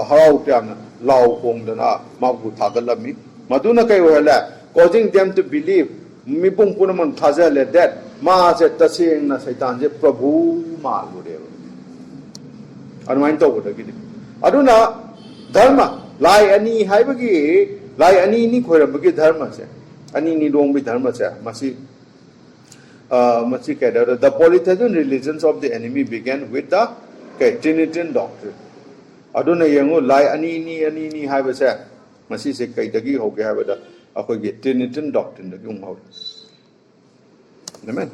[SPEAKER 1] harau tyam lau kong dana mahapu thagalami maduna kai wala causing them to believe mipung punaman thajale that ma se taseng na shaitan je prabhu malu de anumain to boda gi aduna dharma lai ani haibagi lai ani ni khoirabagi dharma se ani ni dong bi dharma se masi masi kada the polytheism religions of the enemy began with the Trinitarian doctrine aduna yango lai ani ni haiba se masi se kai dagi ho ge haiba da akoi ge Trinitarian doctrine da gi ho amen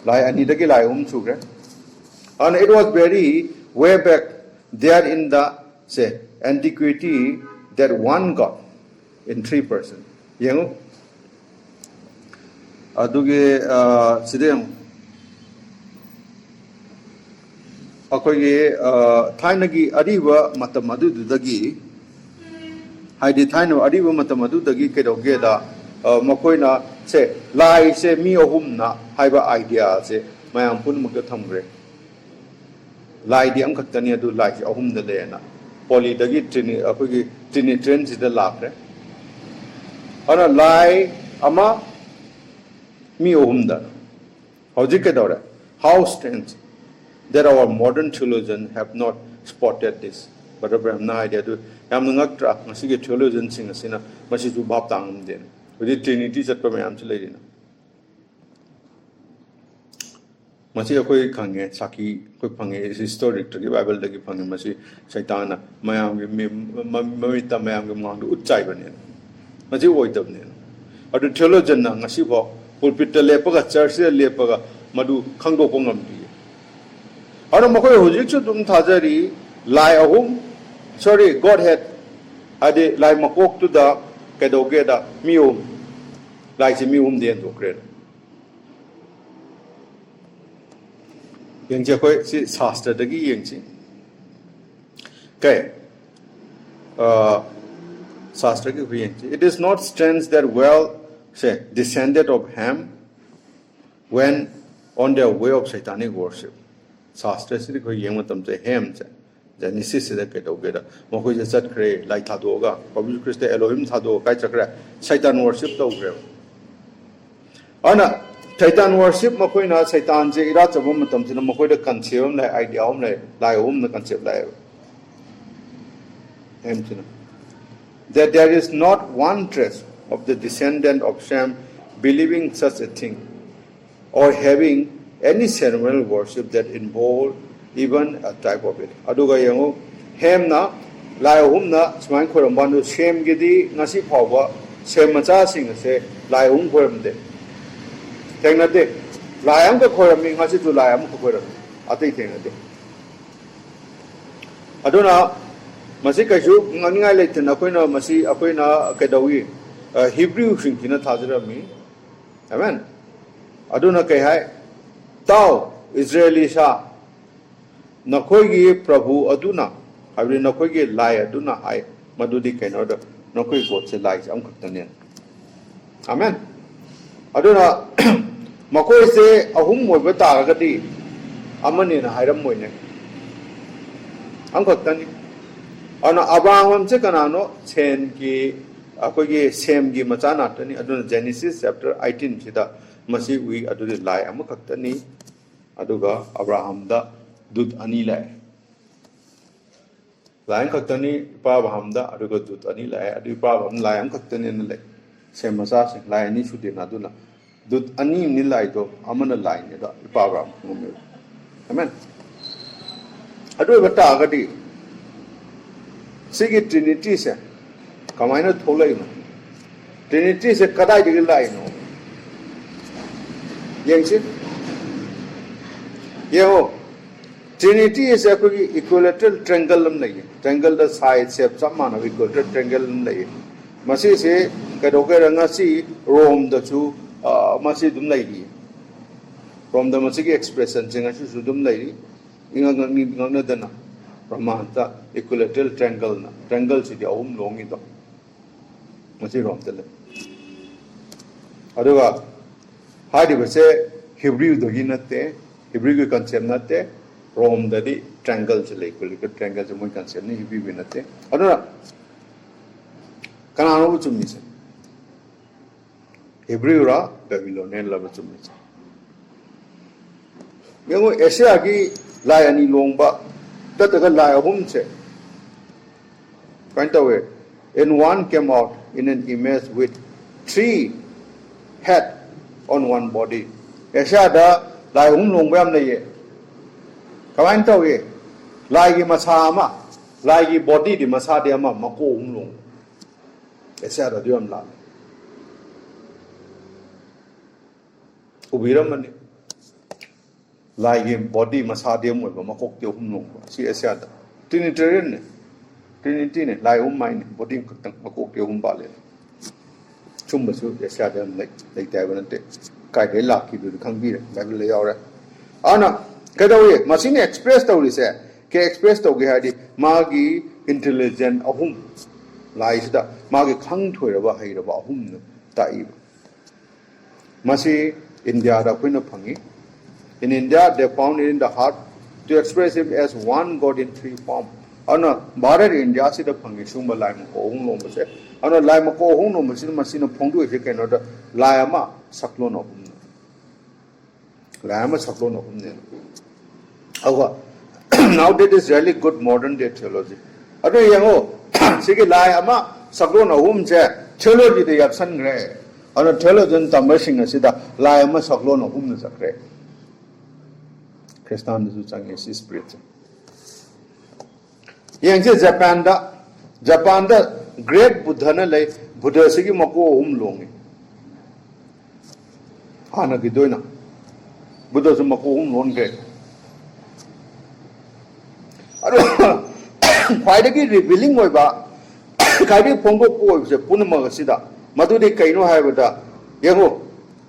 [SPEAKER 1] lai ani dagi lai sugre and it was very way back there in the say antiquity that one God in 3 persons yango aduge sidem akoi ge thainagi ariba matam adu dagi haidi thaino ariba matam adu dagi kedoge da makoina se lai se mi ohum na haiba idea se mayam pun mukta thamgre lai di am khaktani adu lai ki ahum da le na poly dagi trini akogi Trinitarian sida lakre ana lai ama mi ohum da hojik ke dora how strange that our modern theologians have not spotted this but Abraham na idea do yam ngak tra ngasi ge theologian sing asina masi ju bab tang den odi trinity chat pa mayam chi leina masi akoi khange saki koi phange historic to bible dagi phange masi shaitan mayam ge mamita mayam ge mang du uchai bane masi oidab ne adu theologian na ngasi bo pulpit lepaga church lepaga madu khangdo ko ngam di adu makoi hojik chu dum thajari lai ahum sorry god had ade lai makok tu da kedoge da mium lai si mium den to kre yang je koi si shastra dagi yang chi kai shastra ki yang chi it is not strange that well say descended of Ham when on their way of satanic worship shastra si koi yang matam che Ham che Genesis se ke do ge da mo koi je sat kre lai tha do ga Prabhu Christ Elohim tha do kai chakra Satan worship to gre ana Satan worship makoi na Satan je ira chabum matam sina makoi da concept lai idea lai na concept lai em sina that there is not one trace of the descendant of Shem believing such a thing or having any ceremonial worship that involved even a type of it aduga yango Ham na lai na smain khoram bandu Shem gidi ngasi phawa Shem macha sing se lai khoram de tengnate layam ka khoram mi ngasi tu layam ko khoram atai tengnate aduna masi ka ju ngai le tin akoina masi akoina kedawi Hebrew sing kina thajra mi amen aduna kai hai tau Israeli sha nakoi gi prabhu aduna habri nakoi gi lai aduna hai madudi kaino da nakoi go che lai am khaktanen amen aduna makoi se ahum moi ba ta ga di amane na hairam moine am khaktani ana abraham se kanano chen ki akogi sem gi machana tani aduna Genesis chapter 18 sida masi ui aduri lai am khaktani aduga abraham da dut ani lai lai khaktani pa abraham da aduga dut ani lai adu pa abraham lai am khaktani na lai sem masa se lai ani su din aduna dut ani ni lai do amana lai ne da pa abraham ngome amen adu bata agadi sigi trinity se kamaina tholai no trinity se kadai digi lai no yengsi yeho trinity is a equilateral triangle lam lai triangle the side shape samana equilateral triangle lam lai masi se kadoke ranga si rom da chu masi dum lai ri from the masi ki expression jinga chu dum lai ri inga ngna dana pramanta equilateral triangle na triangle si di ahum longi do masi rom tele aduga hadi base hebrew do ginate hebrew concept nate rom da di triangle se equilateral triangle se moi concept ni hebrew nate aduna kanano bu chumni se hebrew ra babylonian la bu chumni se yango asia ki lai ani longba tataga lai ahum se kind of way and one came out in an image with 3 head on one body asia da lai ahum longba am nei kawan taw ye lai gi masa ma lai gi body di masa de ma mako ahum long asia da diam la ubiram mani lai gi body masa de mo ba makok te ahum long si asia da trinitarian ne trinity ne lai ahum mai ne body khutang makok te ahum ba le chum ba su asia da lai ta ba ne kai de la ki du khang bi re bible le yaw re ana ka daw ye machine express taw ri se ke express taw ge ha di ma gi intelligent ahum lai sida ma gi khang thoi ra ba hai ra ba ahum ne tai masi india da koina phangi in india they found it in the heart to express him as one god in 3 form ana bharat india si da phangi sumba lai mo ko hung lo ma se ana lai mo ko hung no ma si ma sin phong du se ke no da lai ma saklo no hum lai ma saklo no hum ne awa now that is really good modern day theology ado yango sigi lai ama saklo no hum je theology de yap san re ana theologian tamashing asida lai ama saklo no hum ne sakre Kristan du change si spirit yang je japan da great buddha na lai buddha sigi mako hum longi hana gi doina buddha su mako hum lon ge aro khwai da gi revealing oi ba kai di phongbo ko se punma ga sida madu de kaino hai ba da yango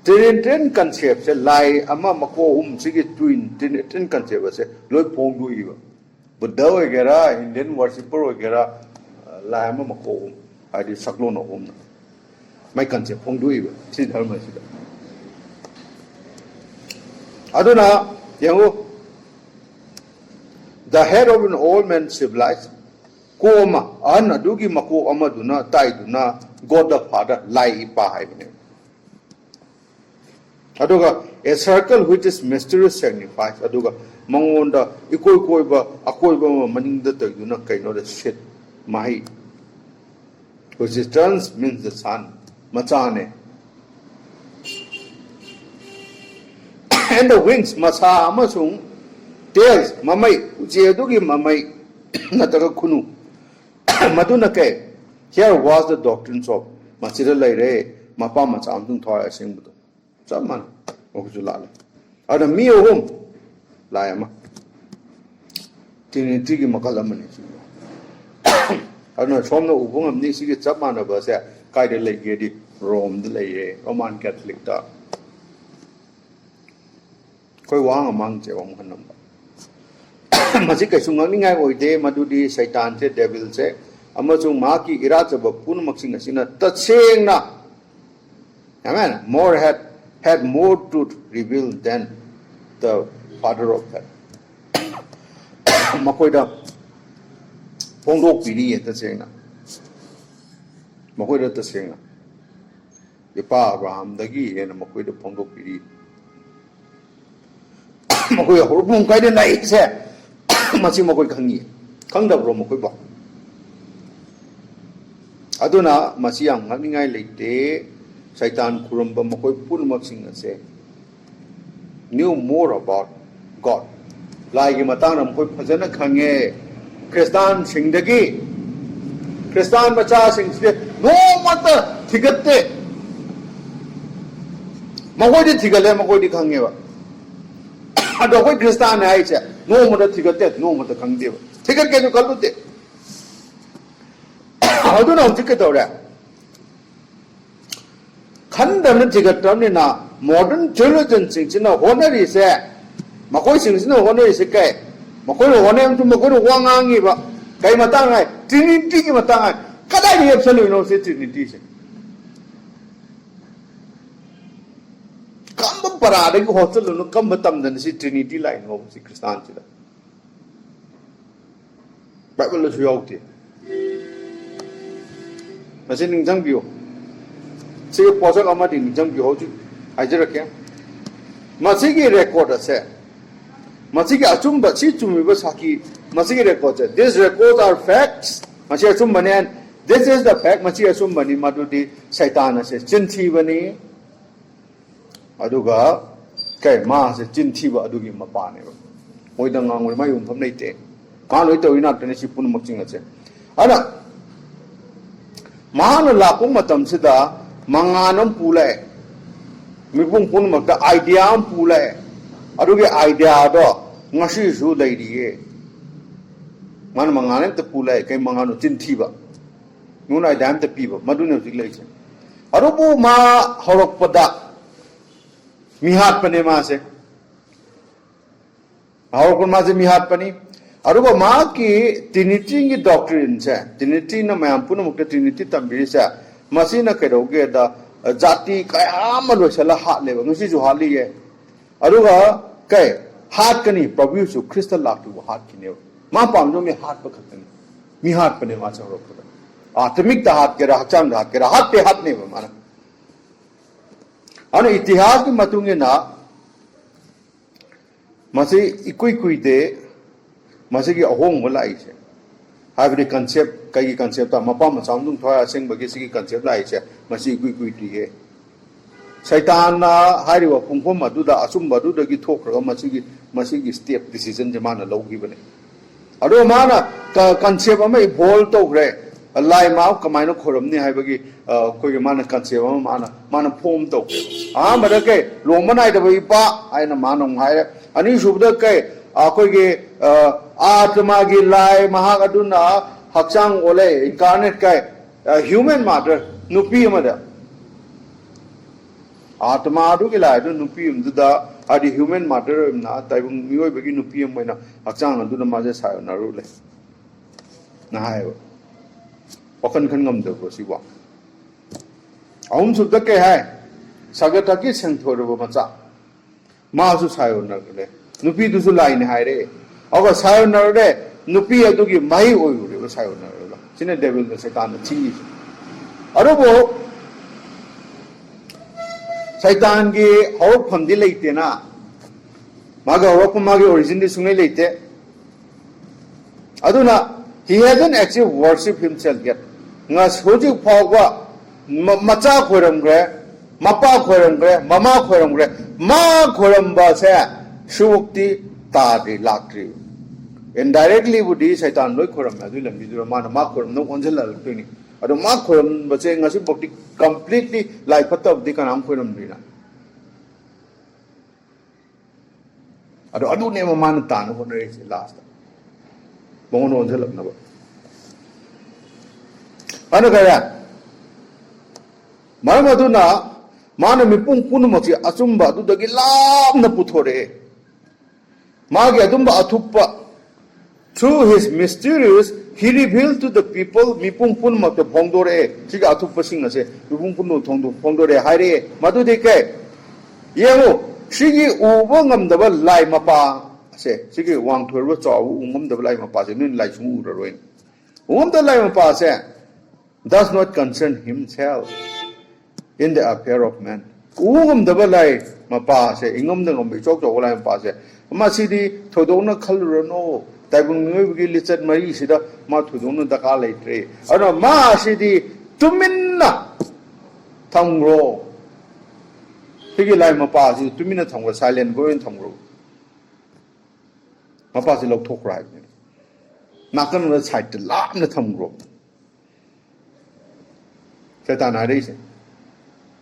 [SPEAKER 1] Trinitarian concept se lai ama mako hum sigi twin Trinitarian concept se loi phong du iba Buddha ho gera Indian worshipper ho gera lai ama mako hum adi saklo no hum mai concept phong du iba si dharma sida aduna yango the head of an old man civilized koma an adugi mako ama duna tai duna god the father lai ipa hai bane aduga a circle which is mysterious signifies aduga mangonda ikoi ba akoi ba maning da taguna kaino da shit mai which is turns means the sun machane and the wings masa amasung tails mamai uje adugi mamai nataga khunu maduna ke here was the doctrines of masira laire mapa macha amtung thoya singbu Saman, Okujulala. Ada mi home, Layama. Trinity Makalamani. I know from the Ubum Nisi Saman of us, Kaida Lake, Rome, the Lay, Roman Catholic. Koi Wang among Jawam number. Masika Sungalinga, Oide, Madudi, Satan, devil say, Amazon Maki, Irata, Punamaxing Asina, touching na. Amen. More had more truth revealed than the father of that. ꯃꯈꯣꯏꯗ ꯐꯣꯡꯗꯣꯛꯄꯤꯔꯤꯌꯦ ꯇꯁꯦꯡꯅ ꯃꯈꯣꯏꯗ ꯇꯁꯦꯡꯅ ꯏꯄꯥ ꯑꯕ꯭ꯔꯥꯍꯥꯝꯗꯒꯤ ꯍꯦꯟꯅ ꯃꯈꯣꯏꯗ ꯐꯣꯡꯗꯣꯛꯄꯤꯔꯤ ꯃꯈꯣꯏ ꯍꯧꯔꯛꯐꯝ ꯀꯥꯏꯗ ꯂꯥꯛꯏꯁꯦ ꯃꯁꯤ ꯃꯈꯣꯏ ꯈꯪꯉꯤ ꯈꯪꯗꯕ꯭ꯔꯣ ꯃꯈꯣꯏꯕꯣ ꯑꯗꯨꯅ ꯃꯁꯤ ꯌꯥꯝ ꯉꯛꯅꯤꯡꯉꯥꯏ ꯂꯩꯇꯦ ꯁꯩꯇꯥꯟ ꯈꯨꯔꯨꯝꯕ ꯃꯈꯣꯏ ꯄꯨꯝꯅꯃꯛꯁꯤꯡ ꯑꯁꯦ knew more about God ꯂꯥꯏꯒꯤ ꯃꯇꯥꯡꯗ ꯃꯈꯣꯏ ꯐꯖꯅ ꯈꯪꯉꯦ ꯈ꯭ꯔꯤꯁꯇꯥꯟꯁꯤꯡꯗꯒꯤ ꯈ꯭ꯔꯤꯁꯇꯥꯟ ꯃꯆꯥꯁꯤꯡꯁꯦ ꯅꯣꯡꯃꯇ ꯊꯤꯒꯠꯇꯦ ꯃꯈꯣꯏꯗꯤ ꯊꯤꯒꯠꯂꯦ ꯃꯈꯣꯏꯗꯤ ꯈꯪꯉꯦꯕ ꯑꯗꯣ ꯑꯩꯈꯣꯏ ꯈ꯭ꯔꯤꯁꯇꯥꯟ ꯍꯥꯏꯁꯦ ꯅꯣꯡꯃꯗ ꯊꯤꯒꯠꯇꯦ ꯅꯣꯡꯃꯗ ꯈꯪꯗꯦꯕ ꯊꯤꯒꯠꯀꯦꯁꯨ ꯈꯜꯂꯨꯗꯦ ꯑꯗꯨꯅ ꯍꯧꯖꯤꯛ ꯀꯩꯗꯧꯔꯦ ꯈꯟꯗꯕꯅ ꯊꯤꯒꯠꯇꯕꯅꯤꯅ ꯃꯣꯗꯔꯟ ꯊꯤꯑꯣꯂꯣꯖꯟꯁꯤꯡꯁꯤꯅ ꯍꯣꯠꯅꯔꯤꯁꯦ ꯃꯈꯣꯏꯁꯤꯡꯁꯤꯅ ꯍꯣꯠꯅꯔꯤꯁꯦ ꯀꯩ ꯃꯈꯣꯏꯅ ꯍꯣꯠꯅꯔꯤꯕꯁꯨ ꯃꯈꯣꯏꯅ ꯋꯥ ꯉꯥꯡꯉꯤꯕ ꯀꯩ ꯃꯇꯥꯡ ꯍꯥꯏ ꯇ꯭ꯔꯤꯅꯤꯇꯤꯒꯤ ꯃꯇꯥꯡ ꯍꯥꯏ ꯀꯗꯥꯏꯗ ꯌꯦꯞꯁꯜꯂꯨꯏꯅꯣ ꯁꯤ ꯇ꯭ꯔꯤꯅꯤꯇꯤꯁꯦ ꯀꯝꯕ ꯄꯔꯥꯗꯒꯤ ꯍꯣꯠꯆꯜꯂꯨꯅꯣ ꯀꯝꯕ ꯇꯝꯗꯅ ꯁꯤ ꯇ꯭ꯔꯤꯅꯤꯇꯤ ꯂꯥꯛꯏꯅꯣ ꯁꯤ ꯈ꯭ꯔꯤꯁꯇꯥꯟꯁꯤꯗ ꯕꯥꯏꯕꯜꯗꯁꯨ ꯌꯥꯎꯗꯦ ꯃꯁꯤ ꯅꯤꯡꯁꯤꯡꯕꯤꯌꯨ ꯁꯤ ꯄꯣꯠꯁꯛ ꯑꯃꯗꯤ ꯅꯤꯡꯁꯤꯡꯕꯤꯌꯨ ꯍꯧꯖꯤꯛ ꯍꯥꯏꯖꯔꯛꯀꯦ ꯃꯁꯤꯒꯤ ꯔꯦꯀꯣꯔꯗ ꯑꯁꯦ ꯃꯁꯤꯒꯤ ꯑꯆꯨꯝꯕ ꯁꯤ ꯆꯨꯝꯃꯤꯕ ꯁꯥꯈꯤ ꯃꯁꯤꯒꯤ ꯔꯦꯀꯣꯔꯗꯁꯦ ꯗꯤꯁ ꯔꯦꯀꯣꯔds are facts ꯃꯁꯤ ꯑꯆꯨꯝꯕꯅꯦ this is the fact ꯃꯁꯤ ꯑꯆꯨꯝꯕꯅꯤ ꯃꯗꯨꯗꯤ ꯁꯩꯇꯥꯟ ꯑꯁꯦ ꯆꯤꯟꯊꯤꯕꯅꯤ ꯑꯗꯨꯒ ꯀꯩ ꯃꯥꯁꯦ ꯆꯤꯟꯊꯤꯕ ꯑꯗꯨꯒꯤ ꯃꯄꯥꯅꯦꯕ ꯃꯣꯏꯗ ꯉꯥꯡꯕ ꯃꯥ ꯌꯨꯝꯐꯝ ꯂꯩꯇꯦ ꯃꯥ ꯂꯣꯏ ꯇꯧꯔꯤ ꯉꯥꯛꯇꯅꯤ ꯁꯤ ꯄꯨꯝꯅꯃꯛꯁꯤꯡ ꯑꯁꯦ ꯑꯗꯨꯅ ꯃꯍꯥꯛꯅ ꯂꯥꯛꯄ ꯃꯇꯝꯁꯤꯗ ꯃꯉꯥꯟ ꯑꯃ ꯄꯨ ꯂꯥꯛꯑꯦ ꯃꯤꯄꯨꯝ ꯄꯨꯝꯅꯃꯛꯇ ꯑꯥꯏꯗꯤꯌꯥ ꯑꯃ ꯄꯨ ꯂꯥꯛꯑꯦ ꯑꯗꯨꯒꯤ ꯑꯥꯏꯗꯤꯌꯥꯗꯣ ꯉꯁꯤꯁꯨ ꯂꯩꯔꯤꯌꯦ ꯃꯥꯅ ꯃꯉꯥꯟ ꯑꯃꯇ ꯄꯨ ꯂꯥꯛꯑꯦ ꯀꯩ ꯃꯉꯥꯟꯅꯣ ꯆꯤꯟꯊꯤꯕ ꯅꯉꯣꯟꯗ ꯑꯥꯏꯗꯤꯌꯥ ꯑꯃꯇ ꯄꯤꯕ ꯃꯗꯨꯅ ꯍꯧꯖꯤꯛ ꯂꯩꯔꯤꯁꯦ ꯑꯗꯨꯕꯨ ꯃꯥ ꯍꯧꯔꯛꯄꯗ ꯃꯤꯍꯥꯠꯄꯅꯦ ꯃꯥꯁꯦ ꯍꯧꯔꯛꯄ ꯃꯥꯁꯦ ꯃꯤꯍꯥꯠꯄꯅꯤ ꯑꯗꯨꯒ ꯃꯍꯥꯛꯀꯤ ꯇ꯭ꯔꯤꯅꯤꯇꯤꯒꯤ ꯗꯣꯛꯇ꯭ꯔꯤꯟꯁꯦ ꯇ꯭ꯔꯤꯅꯤꯇꯤꯅ ꯃꯌꯥꯝ ꯄꯨꯝꯅꯃꯛꯇ ꯇ꯭ꯔꯤꯅꯤꯇꯤ ꯇꯝꯕꯤꯔꯤꯁꯦ ꯃꯁꯤꯅ ꯀꯩꯗꯧꯒꯦꯗ ꯖꯥꯇꯤ ꯀꯌꯥ ꯑꯃ ꯂꯣꯏꯁꯤꯜꯂ ꯍꯥꯠꯂꯦꯕ ꯉꯁꯤꯁꯨ ꯍꯥꯠꯂꯤꯌꯦ ꯑꯗꯨꯒ ꯀꯩ ꯍꯥꯠꯀꯅꯤ ꯄ꯭ꯔꯚꯨ ꯌꯤꯁꯨ ꯈ꯭ꯔꯤꯁꯇ ꯂꯥꯛꯇ꯭ꯔꯤꯕ ꯍꯥꯠꯈꯤꯅꯦꯕ ꯃꯥ ꯄꯥꯝꯖꯕ ꯃꯤ ꯍꯥꯠꯄ ꯈꯛꯇꯅꯤ ꯃꯤ ꯍꯥꯠꯄꯅꯦ ꯃꯥꯁꯦ ꯍꯧꯔꯛꯄꯗ ꯑꯥꯇꯃꯤꯛꯇ ꯍꯥꯠꯀꯦꯔꯥ ꯍꯛꯆꯥꯡꯗ ꯍꯥꯠꯀꯦꯔꯥ ꯍꯥꯠꯅꯦꯕ ꯃꯥꯅ ꯑꯗꯨꯅ ꯏꯇꯤꯍꯥꯁꯀꯤ ꯃꯇꯨꯡ ꯏꯟꯅ ꯃꯁꯤ ꯏꯀꯨꯏ ꯀꯨꯏꯗꯦ ꯃꯁꯤꯒꯤ ꯑꯍꯣꯡꯕ ꯂꯥꯛꯏꯁꯦ ꯍꯥꯏꯕꯗꯤ ꯀꯟꯁꯦꯞ ꯀꯩꯒꯤ ꯀꯟꯁꯦꯞꯇ ꯃꯄꯥ ꯃꯆꯥ ꯃꯇꯨꯡ ꯊꯋꯥꯏ ꯑꯁꯦꯡꯕꯒꯤ ꯁꯤꯒꯤ ꯀꯟꯁꯦꯞ ꯂꯥꯛꯏꯁꯦ ꯃꯁꯤ ꯏꯀꯨꯏ ꯀꯨꯏꯗ꯭ꯔꯤꯌꯦ ꯁꯩꯇꯥꯟꯅ ꯍꯥꯏꯔꯤꯕ ꯄꯨꯡꯐꯝ ꯑꯗꯨꯗ ꯑꯆꯨꯝꯕ ꯑꯗꯨꯗꯒꯤ ꯊꯣꯛꯈ꯭ꯔꯒ ꯃꯁꯤꯒꯤ ꯁ꯭ꯇꯦꯞ ꯗꯤꯁꯤꯖꯟꯁꯦ ꯃꯥꯅ ꯂꯧꯈꯤꯕꯅꯦ ꯑꯗꯨꯒ ꯃꯥꯅ ꯀꯟꯁꯦꯞ ꯑꯃ ꯏꯚꯣꯜቭ ꯇꯧꯈ꯭ꯔꯦ ꯂꯥꯏ ꯃꯥ ꯀꯃꯥꯏꯅ ꯈꯣꯏꯔꯝꯅꯤ ꯍꯥꯏꯕꯒꯤ ꯑꯩꯈꯣꯏꯒꯤ ꯃꯥꯅ ꯀꯟꯁꯦꯞ ꯑꯃ ꯃꯥꯅ ꯐꯣꯝ ꯇꯧꯈ꯭ꯔꯦꯕ ꯑꯍꯥꯟꯕꯗ ꯀꯩ ꯂꯣꯡꯕ ꯅꯥꯏꯗꯕ ꯏꯄꯥ ꯍꯥꯏꯅ ꯃꯥꯅ ꯑꯃꯨꯛ ꯍꯥꯏꯔꯦ ꯑꯅꯤꯁꯨꯕꯗ ꯀꯩ ꯑꯩꯈꯣꯏꯒꯤ ꯑꯥꯠꯃꯥꯒꯤ ꯂꯥꯏ ꯃꯍꯥꯛ ꯑꯗꯨꯅ ꯍꯛꯆꯥꯡ ꯑꯣꯜꯂꯦ ꯏꯟꯀꯥꯔꯅꯦꯠ ꯀꯩ ꯍ꯭ꯌꯨꯃꯦꯟ ꯃꯥꯗꯔ ꯅꯨꯄꯤ ꯑꯃꯗ आत्मा की लाइद नुपी अमदुदा ह्यूमन माटर ताइबुंग मियोइबगी नुपी अमैना हक्चांग अदुना माजे सायनारु ले नाहाय वखन खन ngमदबो सिवा अहुम सुद के है सगता की संथोरबो मचा मासु सायनारले नुपी दुसु लाइन हायरे अग सायनारले नुपी अदुगी माई ओयुरे सायनारला सिने डेविल ने सैतान ची अरबो सैतान की हौरक फंदी लेते ना मागे हौरक मागे ओरिजिन दी सुंगे लेते अदुना he hasn't actually worship himself yet ngas hoji phawwa macha khoram gre mapa khoram gre mama khoram gre ma khoram ba se shukti ta di lakri indirectly budi saitan loi khoram adu lambi du ma ma khoram no onjal la tuni adu ma khoram ba se ngasi bokti completely like patab di kanam khoram dina adu ne ma man tan ho ne last mongon onjal na ba anu kaya maram aduna mana mipung punumaki achumba adu dagi lamna puthore magi adumba athuppa through his mysterious he revealed to the people mipung punmak to phongdore siga athuppa sing ase mipung punu thongdo phongdore haire madu de ke yemo sigi ubo ngamdaba lai mapa se sigi wang thorwa chawu ungam da lai ma pa se nun lai chung ura roin ungam da lai ma pa se does not concern himself in the affair of man ungam da lai ma pa se ingam da ngom chok chok lai ma pa se ma si di thodong na khal ro no tai bung ngai gi lichat mari si da ma thodong na da ka lai tre ano ma si di tumin na thang ro sigi lai ma pa si tumin na thang ro silent go in thang ro ma pa si lok thok rai ne na kan na chai de lam na thang ro se ta na dei se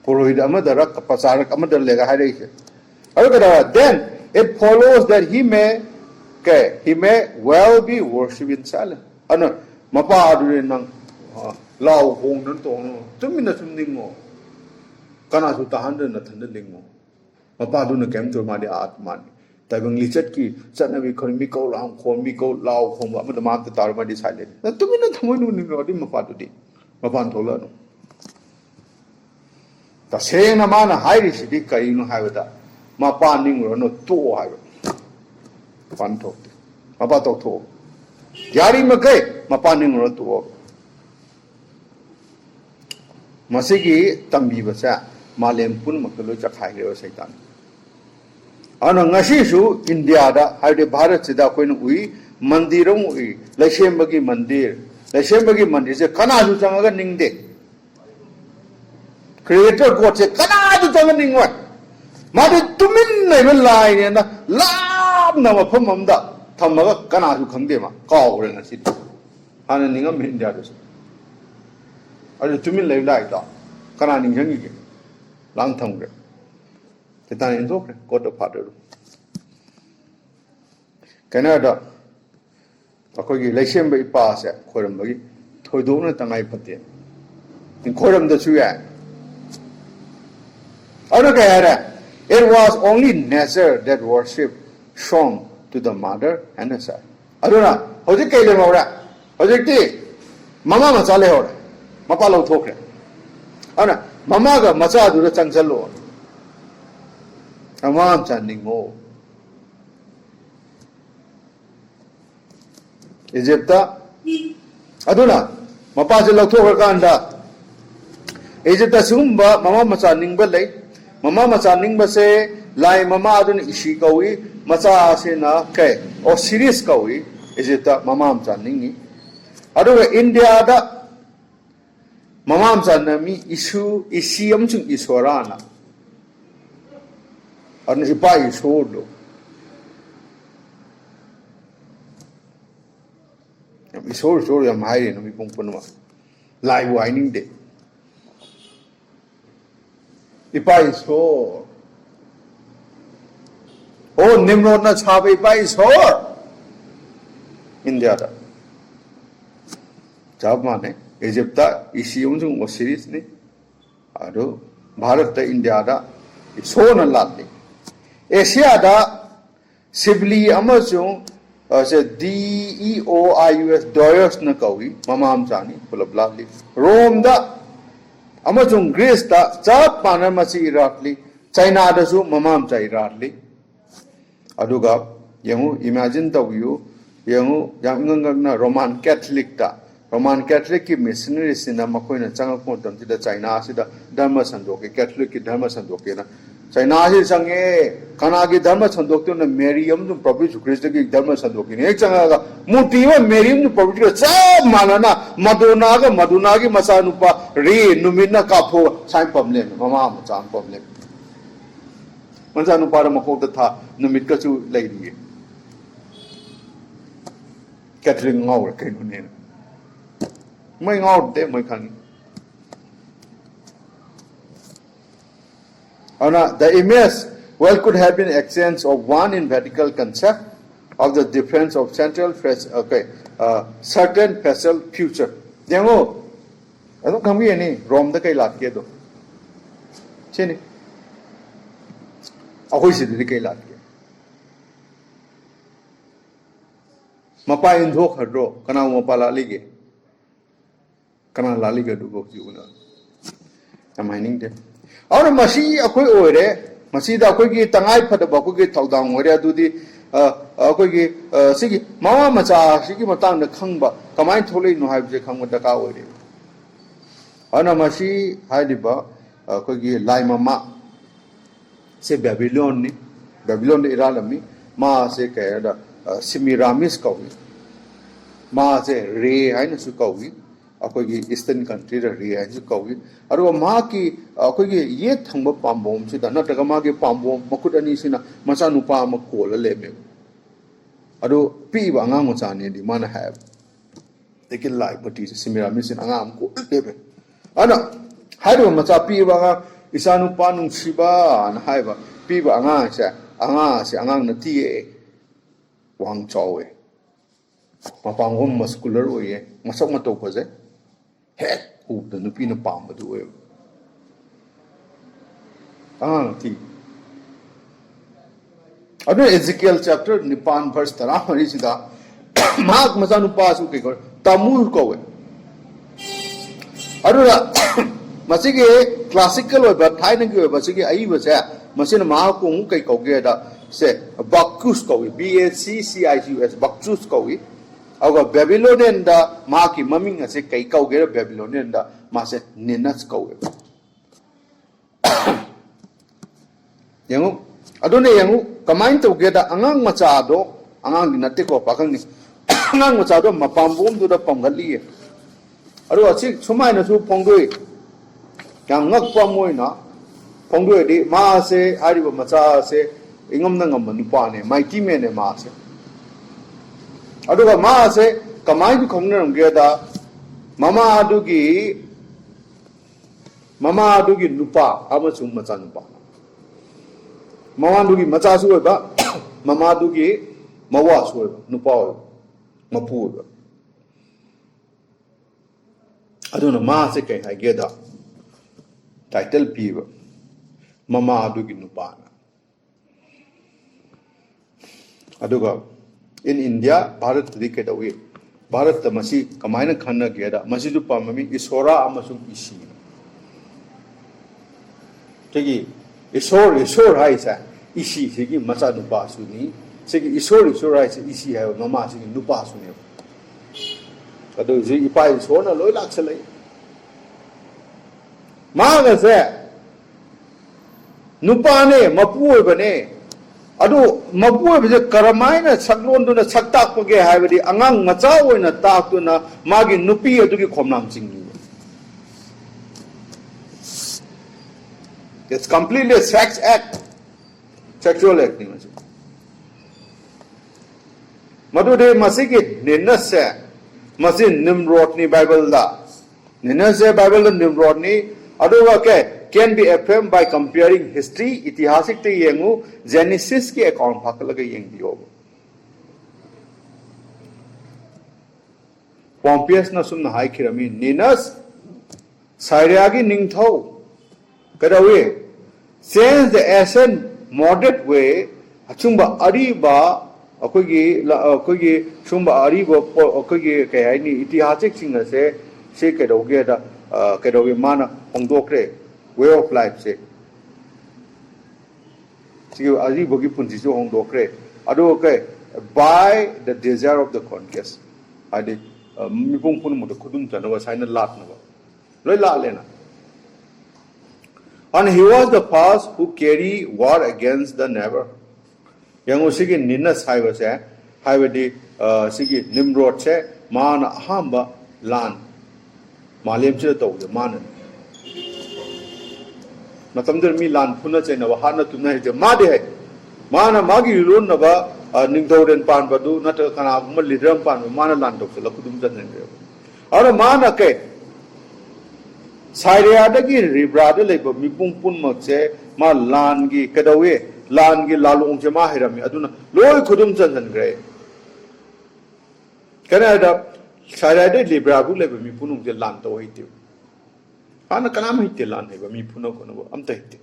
[SPEAKER 1] purohit amada rak pasarak amada lega hai dei se then it follows that he may well be worshipped in silence ano mapa du nang lao hong nan to no tumina tumning mo kana su tahan na than ling mo mapa du na kem to ma de atman tai bang lichat ki chana bi khon mi ko lam khon mi ko lao khom ma da ma ta tar ma di silent na tumina thamoi nu ni ro di mapa du di mapa thola no ta seng na ma na hai ri si di kai no hai da ma pa ning ro no to hai pan thok ma pa tok tho yari ma kai ma pa ning ro to ma se gi tambi ba sa ma lem pun ma ko lo cha khai le saitan ana ngasi su india da hai de bharat se da koi no ui mandirong ui laishem ba gi mandir se kana ju chang ga ning de creator god se kana ju chang ning wa ma de tumin nei ma lai ne na lam na ma phom am da tham ma kana ju khang de ma kaw re na si ana ning am india do se ari tumin lai lai da kana ning jang gi lang thang re te tan in do god of father canada akoi gi laishem ba pa se khoram ba gi thoi do na tangai pate in khoram da chu ya it was only Nazar that worship shown to the mother and the son. Aduna, hojik kai le mawra. Hojik ti mama macha le hora. Mapa lo thok re. Ana mama ga macha du ra changchal lo. Amam chan ning mo. Egypta aduna mapa se lo thok ka anda. Egypta sumba mama macha ning ba lai mama macha ning ba se lai mama adun ishi kawi macha se na kai o series kawi Egypta mama macha ning ni adu India da mama macha na mi isu isiam chung isorana anu ipa isodo isor yam hai no mi pung punwa lai wai ning de ipa isor oh nimrod na chabe ipa isor India da jab mane Egypta isium jung Osiris ni aro Bharat da India da isor na lat ni Asia da Sibli amazung se DEOIUS Doyos na kawi mamam chani pulab latli Rome da amazung Greece da chap panamasi iratli China da su mamam chai iratli aduga yangu imagine tawiyu yangu na Roman Catholic da Roman Catholic ki missionary sina makoina changa ko tam da China sida dharma sandoke Catholic ki dharma sandoke na China si sange kana ki dharma sandokto na Miriam nu Prabhu Christ ki dharma sandoke ne changa ga mutiwa Miriam nu Prabhu Christ sab manana maduna ki masanupa re numina kapho sai pamle mama ma chan pamle masanupa ra makok ta tha numit ka chu lai ri Catholic ngau ke nu ne mai ngau de mai khang the image could have been exchange of one in vertical concept of the difference of central certain facial future. Jango, I don't come here any Rome the Kailat Kedo. Chini. A who is it the Kailat? Mapa in Hoka Ro, Kana Mopala Lige. Kana La Liga do go you know. I'm mining them. Our Mashi a quick order, Masida quickly tangai put a bakugi taldang where do the ꯑꯩꯈꯣꯏꯒꯤ ꯁꯤꯒꯤ ꯃꯃꯥ ꯃꯆꯥꯁꯤꯒꯤ ꯃꯇꯥꯡꯗ ꯈꯪꯕ ꯀꯃꯥꯏꯅ ꯊꯣꯛꯂꯛꯏꯅꯣ ꯍꯥꯏꯕꯁꯦ ꯈꯪꯕ ꯗꯔꯀꯥꯔ ꯑꯣꯏꯔꯦ ꯑꯗꯨꯅ ꯃꯁꯤ ꯍꯥꯏꯔꯤꯕ ꯑꯩꯈꯣꯏꯒꯤ ꯂꯥꯏ ꯃꯃꯥ ꯁꯦ ꯕꯦꯕꯤꯂꯣꯟꯅꯤ ꯕꯦꯕꯤꯂꯣꯟꯗ ꯏꯔꯥꯜꯂꯝꯃꯤ ꯃꯥꯁꯦ ꯀꯩ ꯍꯥꯏꯗ ꯁꯤꯃꯤꯔꯥꯃꯤꯁ ꯀꯧꯏ ꯃꯥꯁꯦ ꯔꯦ ꯍꯥꯏꯅꯁꯨ ꯀꯧꯏ ꯑꯩꯈꯣꯏꯒꯤ ꯏꯁꯇꯔꯟ ꯀꯟꯇ꯭ꯔꯤꯗ ꯔꯦ ꯍꯥꯏꯅꯁꯨ ꯀꯧꯏ ꯑꯗꯨꯒ ꯃꯍꯥꯛꯀꯤ ꯑꯩꯈꯣꯏꯒꯤ ꯌꯦꯠ ꯊꯪꯕ ꯄꯥꯝꯕꯣꯝꯁꯤꯗ ꯅꯠꯇ꯭ꯔꯒ ꯃꯥꯒꯤ ꯄꯥꯝꯕꯣꯝ ꯃꯈꯨꯠ ꯑꯅꯤꯁꯤꯅ ꯃꯆꯥꯅꯨꯄꯥ ꯑꯃ ꯀꯣꯜꯂ ꯂꯩꯔꯝꯃꯦꯕ ꯑꯗꯨ ꯄꯤꯛꯏꯕ ꯑꯉꯥꯡ ꯃꯆꯥꯅꯦꯗꯤ ꯃꯥꯅ ꯍꯥꯏꯌꯦꯕ ꯑꯗꯒꯤ ꯂꯥꯏ ꯃꯇꯤꯁꯦ ꯁꯤꯃꯤꯔꯥꯃꯤꯁꯤꯅ ꯑꯉꯥꯡ ꯑꯃ ꯀꯣꯜꯂ ꯂꯩꯔꯝꯃꯦ ꯑꯗꯨꯅ ꯍꯥꯏꯔꯤꯕ ꯃꯆꯥ ꯄꯤꯛꯏꯕ ꯑꯉꯥꯡ ꯏꯆꯥꯅꯨꯄꯥ ꯅꯨꯡꯁꯤꯕꯅ ꯍꯥꯏꯕ ꯄꯤꯕ ꯑꯉꯥꯡꯁꯦ ꯑꯉꯥꯡ ꯅꯠꯇꯤꯌꯦ ꯋꯥꯡ ꯆꯥꯎꯋꯦ ꯃꯄꯥꯡꯒꯣꯝ ꯃꯁꯀꯨꯂꯔ ꯑꯣꯏꯌꯦ ꯃꯁꯛ ꯃꯇꯧ ꯐꯖꯩ ꯍꯦꯛ ꯎꯕꯗ ꯅꯨꯄꯤꯅ ꯄꯥꯝꯕꯗꯨ ꯑꯣꯏꯌꯦꯕ ꯑꯉꯥꯡ ꯅꯠꯇꯤ ꯑꯗꯨ ꯑꯦꯖꯤꯀꯦꯜ ꯆꯦꯞꯇꯔ 9 ꯚꯔꯁ 14 ꯃꯍꯥꯛ ꯃꯆꯥꯅꯨꯄꯥꯁꯨ ꯀꯩ ꯀꯧꯋꯦ ꯇꯥꯃꯨꯜ ꯀꯧꯋꯦ ꯑꯗꯨꯅ ꯃꯁꯤꯒꯤ ꯀ꯭ꯂꯥꯁꯤꯀꯦꯜ ꯑꯣꯏꯕ ꯊꯥꯏꯅꯒꯤ ꯑꯣꯏꯕ ꯁꯤꯒꯤ ꯑꯏꯕꯁꯦ ꯃꯁꯤꯅ ꯃꯍꯥꯛꯄꯨ ꯑꯃꯨꯛ ꯀꯩ ꯀꯧꯒꯦꯗ ꯁꯦ ꯕꯥꯛꯆꯨꯁ ꯀꯧꯏ BACCIUS ꯕꯥꯛꯆꯨꯁ ꯀꯧꯏ ꯑꯗꯨꯒ ꯕꯦꯕꯤꯂꯣꯅꯤꯌꯟꯗ ꯃꯍꯥꯛꯀꯤ ꯃꯃꯤꯡ ꯑꯁꯦ ꯀꯩ ꯀꯧꯒꯦꯔ ꯕꯦꯕꯤꯂꯣꯅꯤꯌꯟꯗ ꯃꯥꯁꯦ ꯅꯤꯅꯁ ꯀꯧꯋꯦꯕ ꯌꯦꯡꯉꯨ ꯑꯗꯨꯅ ꯌꯦꯡꯉꯨ ꯀꯃꯥꯏꯅ ꯇꯧꯒꯦꯗ ꯑꯉꯥꯡ ꯃꯆꯥꯗꯣ ꯑꯉꯥꯡꯗꯤ ꯅꯠꯇꯦꯀꯣ ꯄꯥꯈꯪꯅꯤ ꯑꯉꯥꯡ ꯃꯆꯥꯗꯣ ꯃꯄꯥꯝꯕꯣꯝꯗꯨꯗ ꯄꯝꯒꯠꯂꯤꯌꯦ ꯑꯗꯨꯒ ꯁꯤ ꯁꯨꯃꯥꯏꯅꯁꯨ ꯐꯣꯡꯗꯣꯛꯏ ꯌꯥꯝ ꯉꯛꯄ ꯑꯃ ꯑꯣꯏꯅ ꯐꯣꯡꯗꯣꯛꯑꯗꯤ ꯃꯥꯁꯦ ꯍꯥꯏꯔꯤꯕ ꯃꯆꯥꯁꯦ ꯏꯉꯝꯅ ꯉꯝꯕ ꯅꯨꯄꯥꯅꯦ ꯃꯥꯏꯇꯤ ꯃꯦꯟꯅꯦ ꯃꯥꯁꯦ ꯑꯗꯨꯒ ꯃꯥꯁꯦ ꯀꯃꯥꯏꯅ ꯈꯪꯅꯔꯝꯒꯦꯗ ꯃꯃꯥꯗꯨꯒꯤ ꯅꯨꯄꯥ ꯑꯃꯁꯨꯡ ꯃꯆꯥꯅꯨꯄꯥ ꯃꯃꯥꯗꯨꯒꯤ ꯃꯆꯥꯁꯨ ꯑꯣꯏꯕ ꯃꯃꯥꯗꯨꯒꯤ ꯃꯋꯥꯁꯨ ꯑꯣꯏꯕ ꯅꯨꯄꯥ ꯑꯣꯏꯕ ꯃꯄꯨ ꯑꯣꯏꯕ ꯑꯗꯨꯅ ꯃꯥꯁꯦ ꯀꯩ ꯍꯥꯏꯒꯦꯗ ꯇꯥꯏꯇꯜ ꯄꯤꯕ ꯃꯃꯥꯗꯨꯒꯤ ꯅꯨꯄꯥꯅ ꯑꯗꯨꯒ ꯏꯟ ꯏꯟꯗꯤꯌꯥ ꯚꯥꯔꯠꯇꯗꯤ ꯀꯩꯗꯧꯏ ꯚꯥꯔꯠꯇ ꯃꯁꯤ ꯀꯃꯥꯏꯅ ꯈꯟꯅꯒꯦꯗ ꯃꯁꯤꯁꯨ ꯄꯥꯝꯃꯤ ꯏꯁꯣꯔꯥ ꯑꯃꯁꯨꯡ ꯏꯁꯤ ꯁꯤꯒꯤ ꯏꯁꯣꯔ ꯍꯥꯏꯁꯦ 이시식이 마사 누파수니 세기 이소리 소라이스 이시하여 마마식이 누파수네요. 그래도 이제 이파이 소나 로이락슬레 마가세 누파네 마푸어버네 아도 마푸어버제 카라마이나 sak론도나 saktakpage 하이버디 앙앙 마차 오이나 딱도나 마기 누피 어두기 콤남징니. It's completely a sex act. Sexual act. Madude masigi ninase masin Nimrod ni Bible da. Ninase Bible Nimrod ni aduga ke can be affirmed by comparing history itihasik te yengu Genesis ki account phakalaga yeng diyo. Pompeius na sumna hai kirami Ninus Syriagi ningthau kadawi since the ancient moderate way achungba ariba akogi chungba ariba akogi kai haini itihasik singa se kedoge da kedoge mana hongdokre way of life se sigo ariba gi punji so hongdokre ado ke by the desire of the conquest adi mipung pun mo khudum janawa saina lat na loi la lena. And he was the first who carried war against the neighbor. Yang usigi Ninus highway se, highway di sigi Nimrod se, man ahamba lan. Malim se tau je man. Matamder mi lan puna se na wahana tunai je made hai. Mana magi lun na ba ningdoren pan badu nata kana mal lidram pan mana lan tok se lakudum jan ne. Aur mana ke Syriadagi ribrada leba mipung pun makse ma langi kadawe langi lalong je mahirami aduna loy khudum janjan gre Canada Syriade librabu leba mipunung je lan to hiti ana kanam hiti lan heba mipuno kono amta hiti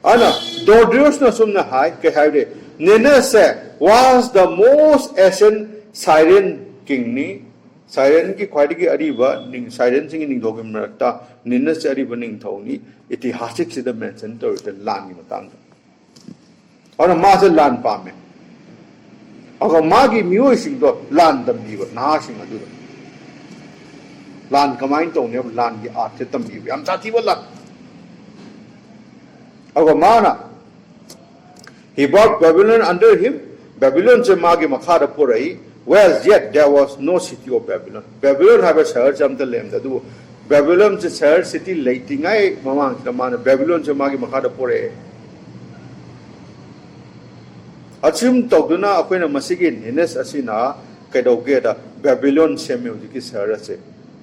[SPEAKER 1] ana Dodrius na sumna hai ke haide Ninus was the most ancient Syrian king ni Syrian ki khwaidagi ariba Syrian singi ningthogi marakta Ninus ariba ningthoni itihasik sida mention to the lan gi matang da aur ma se lan pame अगर मागी मियोइसिंग दो लान तंबीबा नासिंग अदुदा लान कमाइन तौने लान की आर्थ तंबीबा याम साथीबा लान अगर माना he brought Babylon under him Babylon se magi makhada purai whereas yet there was no city of Babylon Babylon have a shahar jamta lem da du Babylon se shahar city leitingai mamang da mana Babylon se magi makhada purai achim togduna akoina masigi nines asina kaidoge da Babylon se music ki shahar se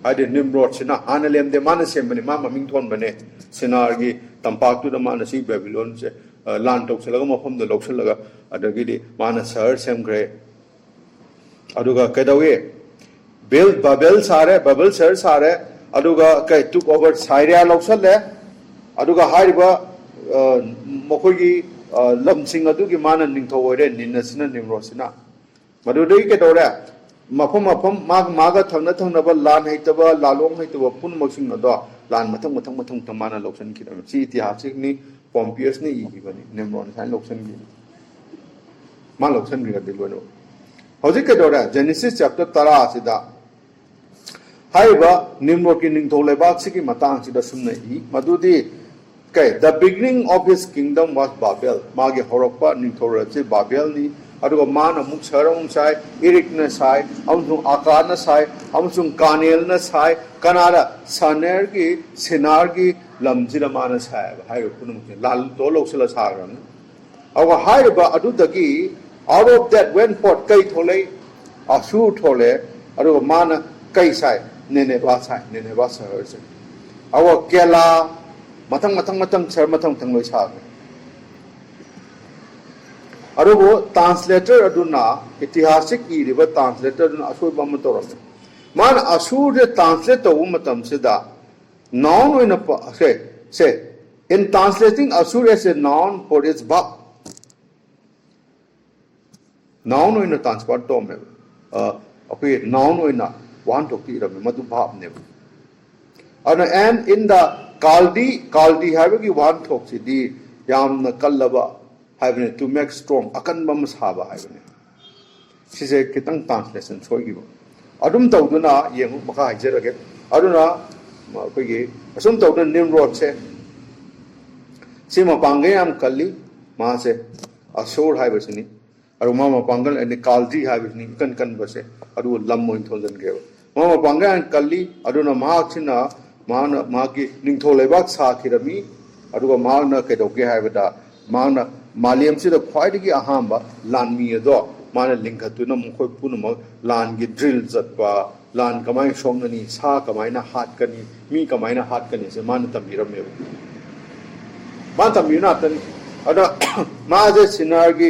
[SPEAKER 1] ade Nimrod sina analem de mana se bani ma maming thon bane sinargi tampak tu da mana si Babylon se lan tok selaga mafam da loksal laga adagi di mana shahar sem gre aduga kaidoge build Babel shahar sare aduga kai took over Syria loksal le aduga hariba mokogi lamsing adugi mana ningtho ore ninasina Nimrosina madudai kaidore mafam maga thangna ba lan haitaba lalong haitaba pun maksing ado lan matang tamana loksan kidam si itihasik ni Pompeius ni igibani Nimrod san loksan gi ma loksan gi dilwano hojik kaidore Genesis chapter 10 sida haiba Nimrod ki ningtho lebak sigi matang sida sumna I madudi kai the beginning of his kingdom was Babel magi horokpa ningtho rachi Babel ni aduga mana muk sarong sai Eric na sai amsung Akar na sai amsung Kanel na sai kanara Saner ki Sinar ki lamjila mana sai hai kunum lal to loksala sagram awa hai ba adu dagi out of that went forth kai thole Ashur thole aduga mana kai sai nene ba sai awa kela matang sar matang loi sa arubo translator aduna itihasik iriba translator aduna asoi bam toram man asur de translate to matam sida noun in a say in translating asur as a noun for its verb noun in a transport to me okay noun in a want to ki ram madu verb ne and in the kaldi have ki want to si di yam na kallaba to make strong akan bam saba haibane si se kitang translation soigi bo adum tawduna yeng maka haijerage aduna koigi asum tawduna Nimrod se sima pangayam kalli ma se Ashur haibasini aruma ma pangal and kaldi haibasini kan base adu lammo in thojan ge ma pangayam kalli aduna ma china mana magi ningtho lebak sa khirami aduga magna kedoge haibada magna Maliam se the quite ahamba lan mi do mana linkatuna mukoi punuma lan gi drill zatpa lan kamai shongani sa kamai na hat kani mi kamai na hat kani se mana tamira me man tamina tan ada ma je sinargi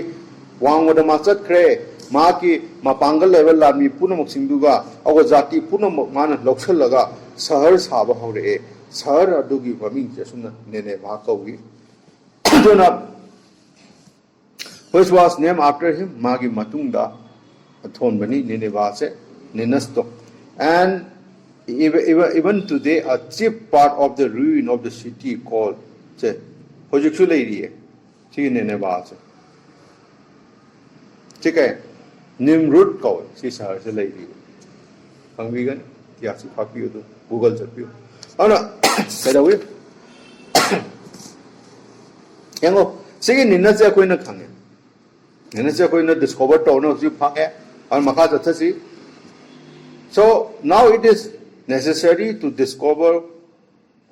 [SPEAKER 1] wangwada ma chat kre ma ki ma pangal level lan mi punamuk singduga awa jati punamuk mana loksal laga shahar saba hore shahar adugi faming je sunna nene ba kawi dona which was named after him magi matungda athon bani Nineveh se Ninasto and even today a chief part of the ruin of the city called se hojiksu area chi Nineveh se ठीक है Nimrud ko si sahar se lady pangbigan ya si papiyo do Google chappiyo ana kadawi yango sige ninna se koi na khange ninna koi na discover to no si phange and maka jathasi so now it is necessary to discover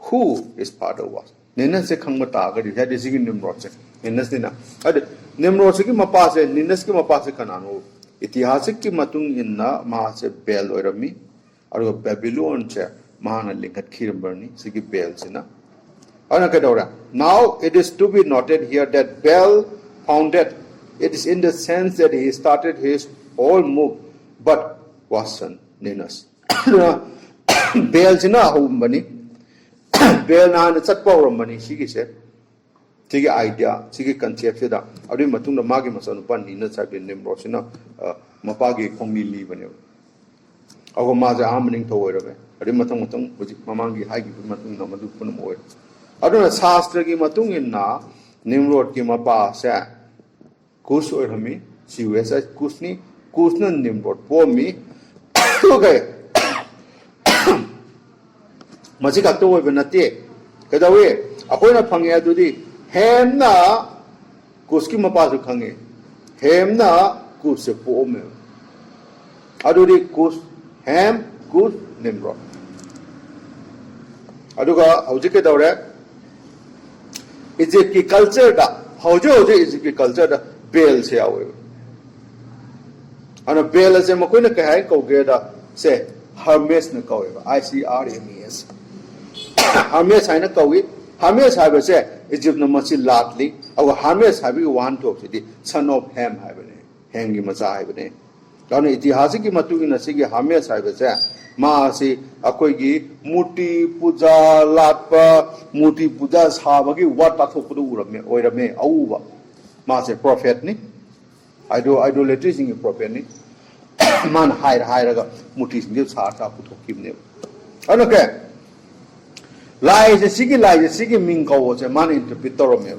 [SPEAKER 1] who is part of what ninna se khangma ta ga di that is in Nimrod se ninna se na ade Nimrod se ki mapa se ninna se ki mapa se kanano itihasik ki matung inna ma se bel oirami aru Babylon che mahana linkat khirbarni se ki bel se na ana kadora now it is to be noted here that Bel founded it is in the sense that he started his whole move but was son Ninus Bel jina hum bani Bel na chat paw bani sigi se sigi idea sigi concept se da adu matung da magi masan pan Ninus sa bin Nimrod sina mapagi khongmi li bani ago ma ja amning to oirabe adu matang hoji mamangi haigi matung na madu pun moy aduna shastra ki matung inna Nimrod ki mapa se kus oirami CUS Kusni, Kusna Nimrod, for me. Okay. Masikato Venate, Kadawe, upon a Panga to the Hemna Kuski Mapazu Kangi, Hemna Kus Pome. Adudi Kus, Ham, Kus Nimrod. Aduga, Hojikadore, it's a culture da, Hojo is a culture da, Bales here. And a bale as a Makuna Kahako Geda say Hermes Nakoeva, ICRMES. Hermes Hanakawi, Hermes have a say, Egypt Namasi Latli, our Hermes have you one to the son of Ham Havene, Hangi Masa Havene. Down it Haziki Matu in a Sigi Hermes have a say, Maasi, Akoigi, Muti, Puja, Lapa, Muti Pujas Havagi, what Patoku or a me, Auva. Maase prophet ni. Idolatry sing prophet ni. Man hide mutis ni sarta puto kimne. Okay. Lies sigi mingko se man interpreter me.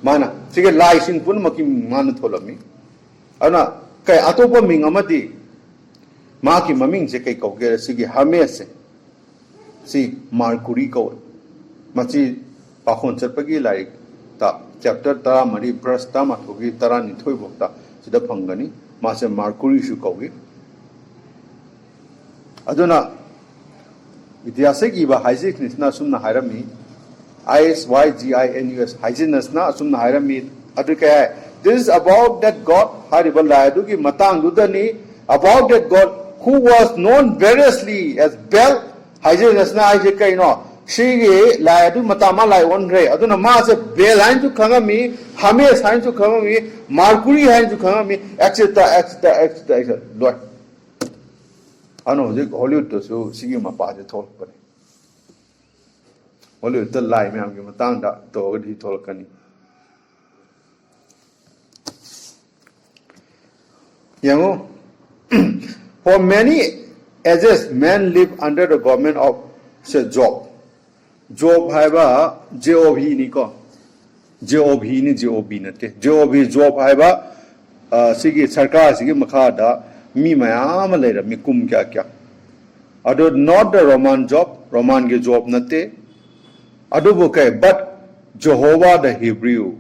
[SPEAKER 1] Mana sige lies sing pun makim man tholami. Ana kai atopa ming amati maki maming se kai ko ge sige Hermes si Mercury ko. Machi pakhon chapagi like ta chapter tara mari verse ta mathogi tara ni thoi bokta sida phangani mase Mercury shu kogi aduna ityase ki ba hygienist na sumna hairami ISYGINUS hygienist na sumna hairami adu ka this is about that God haribal laidu ki matang dudani about that God who was known variously as Bel hygienist na ai kai no She lie to Matama lie one ray. I don't know, Master Bell hand to Kangami, Hames hand to Kangami, Mercury hand to Kangami, etc. Lord. I know the Hollywood to so singing my party talk, but Hollywood the lie, me, I'm going to turn that to he told Kani. Yango, for many ages, men live under the government of Job. Job haiba Job ni ko Job ni Job nate Job haiba sigi sarkar sigi makha da mi mayam leira mi kum kya ado not the Roman ge job nate ado bokai but Jehovah the Hebrew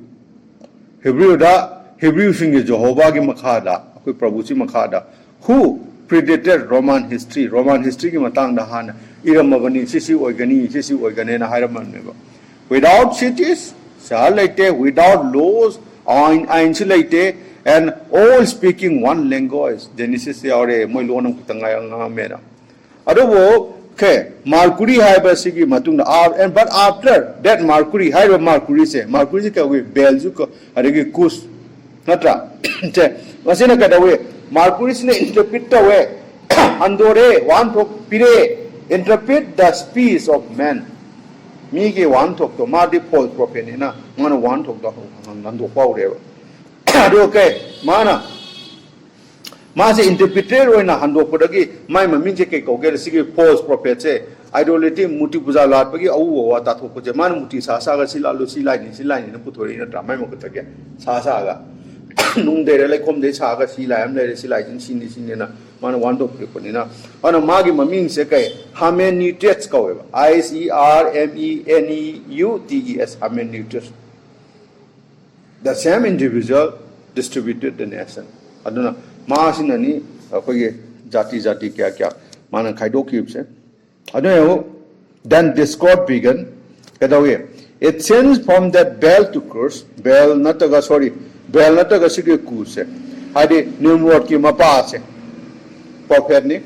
[SPEAKER 1] sing Jehovah ge makha da koi prabhu si makha da who predated Roman history ki matang da hana Iramavani, Sisi Organi, Hiraman. Without cities, without laws, and all speaking one language. Genesis or Moilonam Kutanga Mera. Adobo, Mercury Hibasiki Matunda, and but after that Mercury, Hiba Mercury say, Mercury with Belzuka, Arigi Kus, Natra. Wasina got away. Mercury is interpret away. Andore, one to Pire. Interpret the speech of man. Migi one talk to Mardi Paul Propenina, one talk to Nando Powder. Okay, Mana Masi interpreter when a Hando Podagi, my Maminjake go get a secret Paul's prophet say, idolatry Mutipuza Lapagi, oh, Tatoku, Man Mutisa, Saga Sila, Lucy Line, Siline, and Putorina, Mamokutaga, Sasaga. Nung de like come de saga sila am le sila in sinina man one to preponina on a magi maming sekai hermeneutics however ICRMENEUTES hermeneutics the same individual distributed the nation aduna masinani akoge jati kya mana khaido kip se aduna then discord began kadawe it changed from that bell to curse bell nataga sorry Bell not a secret course. I did Nimrod ki mapase. Prophet ni,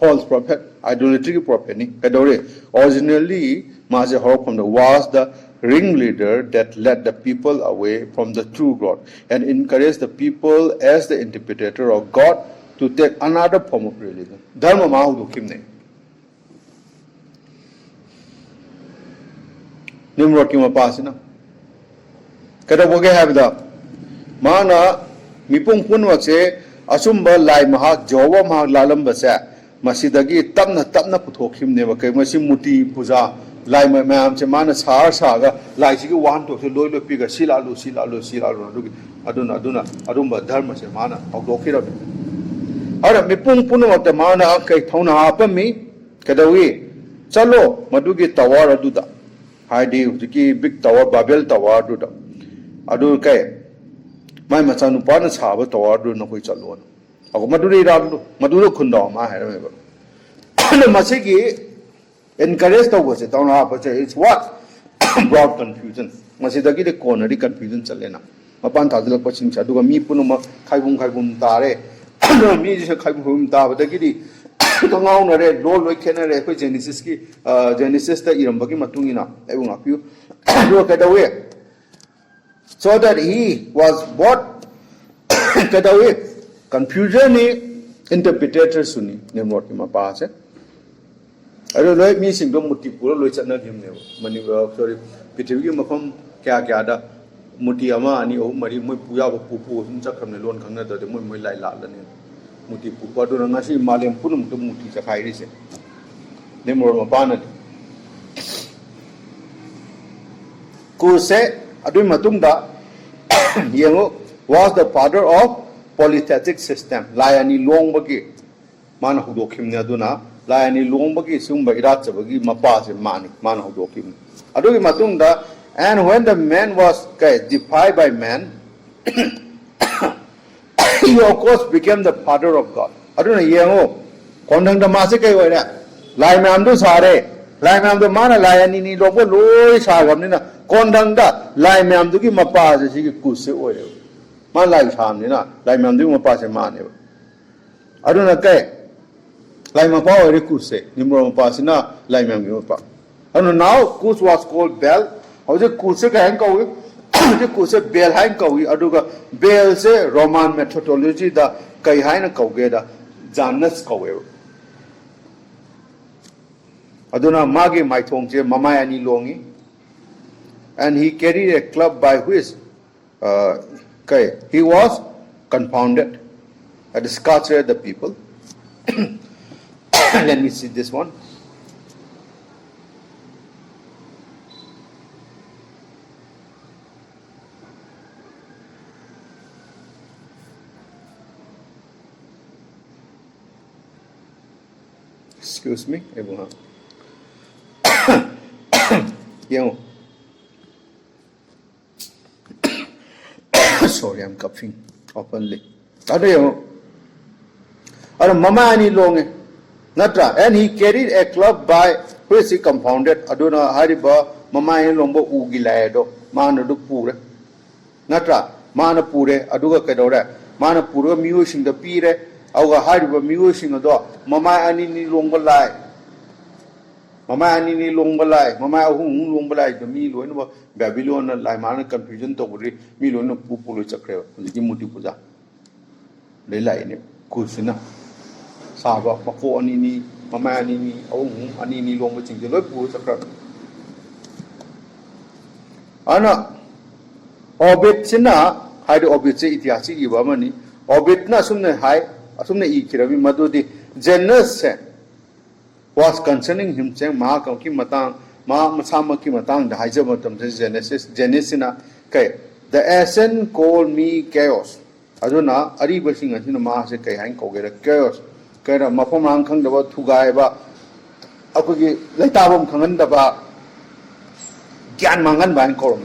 [SPEAKER 1] false prophet, idolatry prophet ni. Kadore. Originally, Master Horapam was the ringleader that led the people away from the true God and encouraged the people as the interpreter of God to take another form of religion. Dharma mahudu kimne. Nimrod ki mapase na. Kada boge have the Mana Mipung Punwakse Asumba Lai Mahak Jova Mahak Lalam Basa Masidagi Tapna Putokim never came Masi Muti Puza lai ma am che mana sa ga lai chi ki wan to se loi loi pi ga silalu adumba dharma se mana au kira ara mi pung punu ma ta mana kai thona apa mi kadawi chalo madugi tawar aduda haidi ki big tower babel tower aduda adu kai mai ma chanu pa na sa ba tawar du na koi chalo ako maduri ram maduro khunda ma ha ra ba ma se ki encourage to was it on it's what brought confusion masidagi the corner confusion chalena mapan tadil paching cha duga mi punuma khaibum tare mi je khaibum ta badagi di kangau na re loi khena re ko genesis ta iram bagi matungina ebung apiu do kada we so that he was what kada we confusion ni interpreter suni nemrod ki mapa che अरे लोग मी सिंगम मुट्ठी पूरा लोग चलना क्यों नहीं हो money sorry पिछले की मफम क्या डा मुट्ठी अमा आनी ओ मरी मुझे पूजा पुपु उसमें चक्कर में लोन खंगना तो मुझे लाई लाल नहीं मुट्ठी पुपा तो रंगासी मालेम पुनम तो मुट्ठी चखाई रही से ने मोर में पाना नहीं कुसे अदुई मतुंग दा ये वो was the father of polytheistic system लायानी लोंग बगी मान हुदो खिमने अदुना लायनी लोंबगी सुंबा इराचबगी मपा से मान होदोकिम अदुगी मतुंगदा and when the man was defied by man he of course became the father of God aduna yengo kondang da mase kai oira lai mam du sare lai mam du mana layani ni lobo loi sa gamni na kondang da lai mam du gi mapa se gi kuse oire ma lai sam ni na lai mam du mapa se ma ne aduna kai lai ma pa ore kuse nimro ma pa sina lai ma mi pa and now kus was called bel how je kuse ka hang kawi je kuse bel hang kawi aduga bel se roman methodology da kai haina kauge da janus kawe aduna magi mai thong je mamaya ni longi and he carried a club by which he was confounded and scattering the people. Let me see this one. Excuse me, everyone. Sorry, I'm coughing openly. Mama ani long natra, and he carried a club by which he confounded aduna hariba mama ani lombo ugilaedo manadu pure natra mana pure aduga kedora mana pure musing the pire auga hariba musing ado mama ani ni lombo lai mama ani ni lombo lai mama hu lombo lai the mi lo no babylon lai mana confusion to guri mi lo no pupulo chakre ji muti puja le lai ne kusina Saba, Mako Anini, Mama Anini, Anini long with the Lopu, Anna Orbit Sina, hide orbit itiasi, Ivamani, orbit Nasumne high, Asumne Ikiravi Madudi, Janus was concerning him saying Mark of Kimatang, Ma Masama Kimatang, the Hizamatum Genesina, the Asen called me chaos. Aduna, Aribashing and Hinamasa Kayanko get a chaos. Kaya mapamang kang dawa tugay ba ako gi laitabom kangan dawa gyan mangan ba ang korom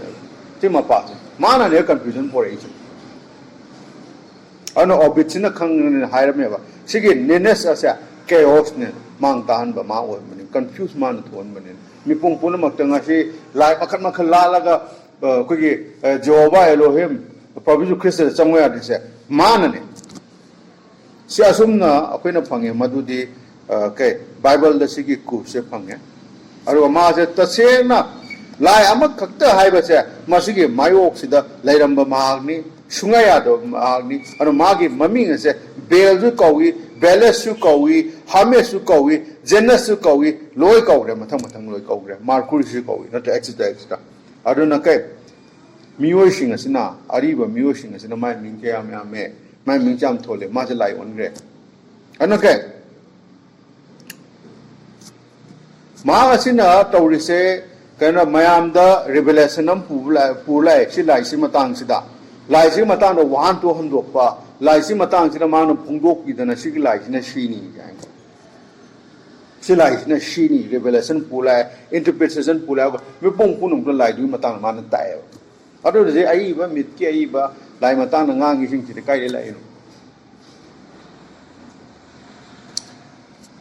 [SPEAKER 1] ti mapa mana ne confusion for age ano obit na kang hire me ba sige nenes asya chaos ne mang tahan ba ma won mani confuse man thon mani mi pung pun magtanga si lai pakat makhalala ga ko gi Jehovah Elohim Prabhu Christ somewhere this mana ne si asumna akoina phange madudi Bible da sigi ku se phange aru ma se tasena lai amak khakta haiba se masigi mayok sida lairamba magni sungaya do magni aru magi maming se belju kawi belesu kawi hamesu kawi jenasu kawi loi kawre mathang loi kawre markuri su kawi not extra aru na kai miyoising asina ariba miyoising asina mai mingke ame my minjam tole majalai on gre. And okay. asina taurise kana mayam da revelation am pulai si lai si matang sida lai si matang no wan to handok pa lai si matang sida ma no phungdok pi dana si lai si na shi ni jang si lai si na shi ni revelation pulai interpretation pulai me pong punum to lai du matang ma na tai ado de ai ba mit ki ai ba lai matang na ngang sing si kai lai no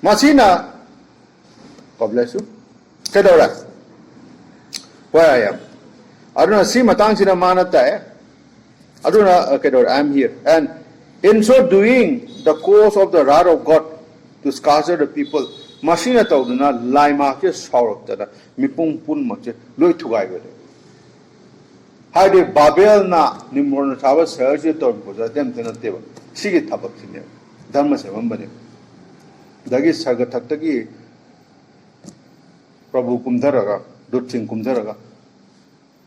[SPEAKER 1] masina God bless you. Kedora. Where I am. Aduna si matang sina manata. Aduna kedora. I'm here. And in so doing, the cause of the wrath of God to scatter the people. Masina tauduna laima ke sorok tada. Mipung pun mache loi thugai gade. Hide Babel na nimron thawa serge to boza dem tena teba. Sige thabak sine. Dharma sevam bane. Dagi saga thaktagi Prabhu kumdharaga, Dutching kumdharaga.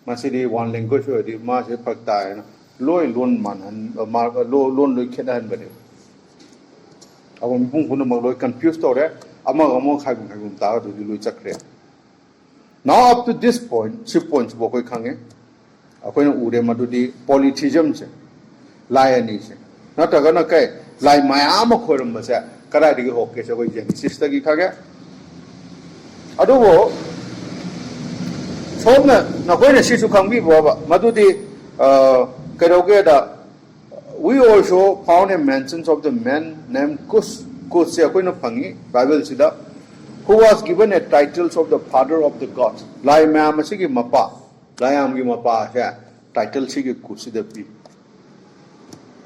[SPEAKER 1] Masidi one language di mas pakta na loy lon man lon loy kedan bane. Ago mipung kuno mag loy confused tore ama khagum ta do loy chakre. Now up to this point, 6 points bo koi khange. Akoi na ure madudi politism che, liani che. Na taga na kai lai maya ma khoram ba se karai di hokke che koi genesis ta gi khage. Adubo somna na koi na sisu khangbi bo ba madudi karoge da we also found a mentions of the man named Kus se koi na phangi Bible sida who was given a titles of the father of the gods lai ma masigi mapa lai am gi mapa ha title sigi kusida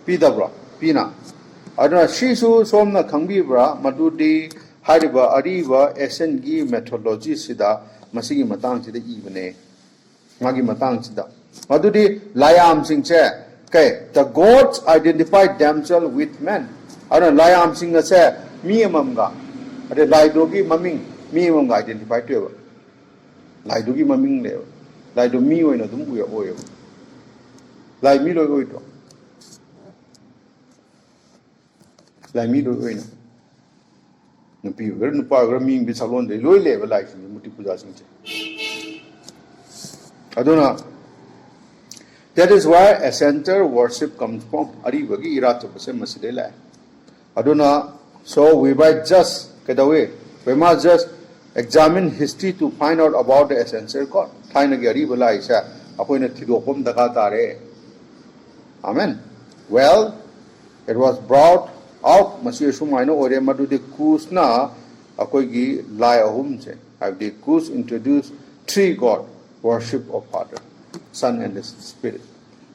[SPEAKER 1] pi da bra pina aduna sisu somna khangbi bra madudi Hariba Ariba SNG methodology sida masigi matang sida ibane magi matang sida madudi layam singche kai the gods identified themselves with men ana layam singa se mi amamga ade laidogi maming mi amamga identify to laidogi maming le laido mi oina dum uya oyo lai mi lo oito lai mi lo oina nupi gar nupa gar ming bi salon de loi le ba lai si muti puja sing che aduna that is why a center worship comes from ari bagi ira to se masile la aduna so we might just get away we must just examine history to find out about the essential God thaina gi ari bala isa apoina thidopom daga tare amen well it was brought out Masih Sumaino or Madudi Kusna Akoigi Lai Ahumse. Have the Kus introduced 3 God worship of Father, Son, and the Spirit.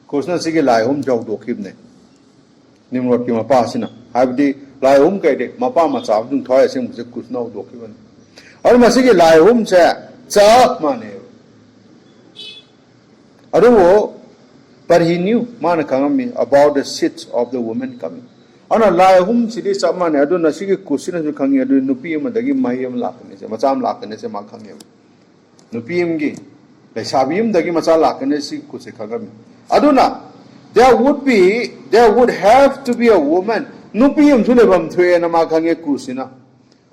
[SPEAKER 1] Kusna Sigi Lai Hum Jog Dokibne. Nimrod Kimapasina. Have the Lai Hum Kade, Mapa Masav, Dun Toya Sim Kusna Dokiban. Or Masigi Lai Hum say, Cha Mane. Aduo, but he knew Manakami about the seats of the woman coming. Ana lai hum sidi samane adu nasigi kusina ju khangi adu nupi ma dagi mahiyam lakne se macham lakne se ma khangi nupi imgi le sabiyum dagi macha lakne si kusi khagam aduna there would have to be a woman nupi im thule bam thwe na ma khangi kusina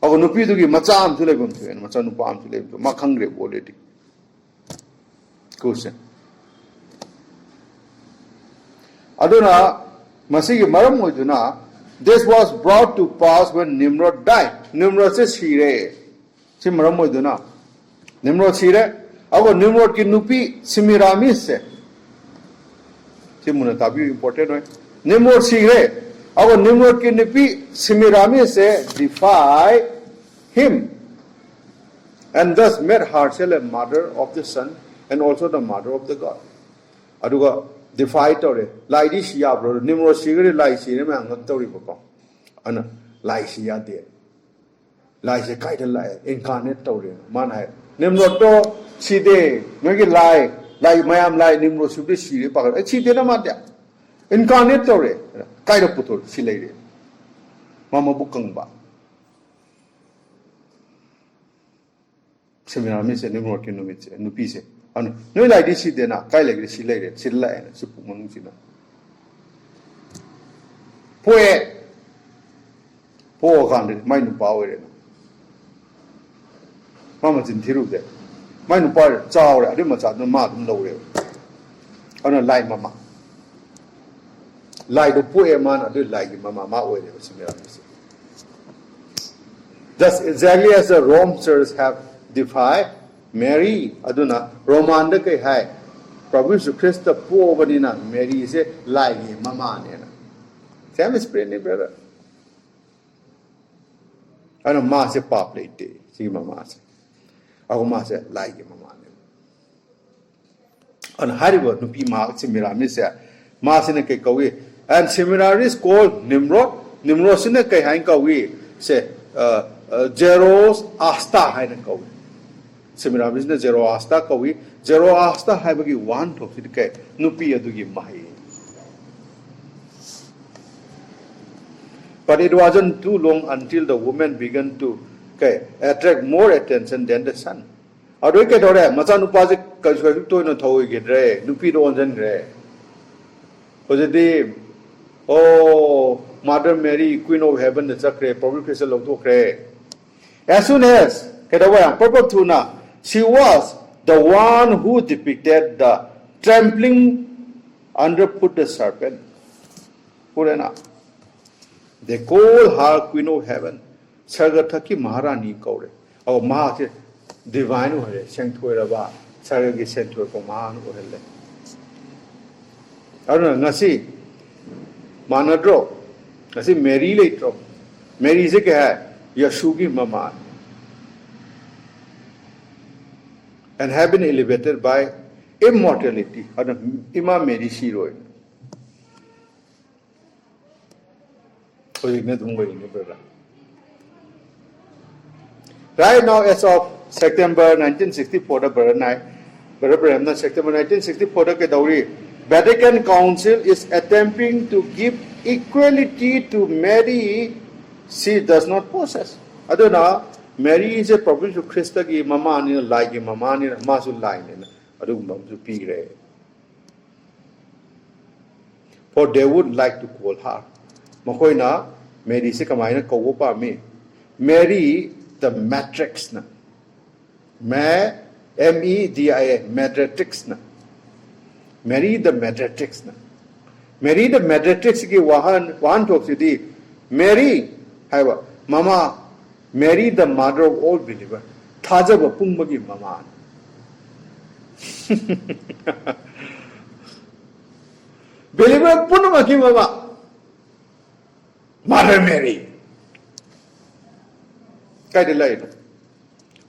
[SPEAKER 1] ago nupi dugi macha am thule bam thwe na macha nupa am thule ma khangre boledi kusin aduna masigi maram moiduna this was brought to pass when Nimrod died. Nimrod says Shire. Si maram moiduna. Nimrod Shire. Ago Nimrod ki nupi Simiramis se. Si muna tabi important hai. Nimrod Shire. Ago Nimrod ki nupi Simiramis se defy him. And thus made herself a mother of the son and also the mother of the God. Aduga defy tore lai di siya bro Nimrod sigre lai si ne ma ngak tori bako ana lai siya de lai se kai de lai incarnate tore man hai Nimrod to si de no gi lai mayam lai Nimrod su de si re pa ka si de na ma de incarnate tore kai de putor si lai re mama bukang ba seminar mi se Nimrod ki no mi se no pi se ano no lai di si de na kai lai si lai re si lai na si pu mang si na po kan de mai nu pa we re Mama in Tirude. Mine part, Chow, I didn't no madam low. On a lie, Mamma. Lie the poor man, I do like Mamma, my way. Just exactly as the Rome church have defied Mary, Aduna, Roman the Kai, Prabhu Christ the poor Vanina, Mary is a lie, Mamma. Sam is pretty brother. I don't mass a pop late, see Mamma. Our master like Mamma. On Haribo, Nupi Mark, Simiramisa, Marsin Kakawi, and seminaries called Nimrod, Nimrosina Kahankawi, say, Zeros Asta Hainakawi. Semiramis Zero Asta Kawi, Zero Asta Habagi one to Fidke, Nupi Adugi Mahi. But it wasn't too long until the woman began to attract more attention than the son. How do we get over? Masanupazi Kajito no Toy get re, Nupido on re. Positive. Oh, Mother Mary, Queen of Heaven, the Sacre, probably Crystal of Tokre. As soon as Kedaway, Purple Tuna, she was the one who depicted the trampling underfoot the serpent. Purana. They call her Queen of Heaven. Sargataki Maharani Kore. Or Maha divine sanctuary about Saragi sanctuary for Mahan or Hele. I don't know, Nasi Manadro. Nasi Mary later. Mary is a Yashugi Mama. And have been elevated by immortality. Imam Mary Shiro. Right now, as of September 1964, September 1964, the Vatican Council is attempting to give equality to Mary. She does not possess. Adona, Mary is a province of Christagi, Mamani, like Mamani, Masul line, Adumba to Pigre. For they would like to call her Makoina, Mary Sikamina Kowopa me. Mary the matrix na. MEDIA, matrix na. Mary the matrix na. Mary the matrix ki one talks to the Mary, however, Mama, Mary the mother of all believers. Tajaba Pumbagi Mama. Believer Punamaki Mama. Mother Mary. Kaya line.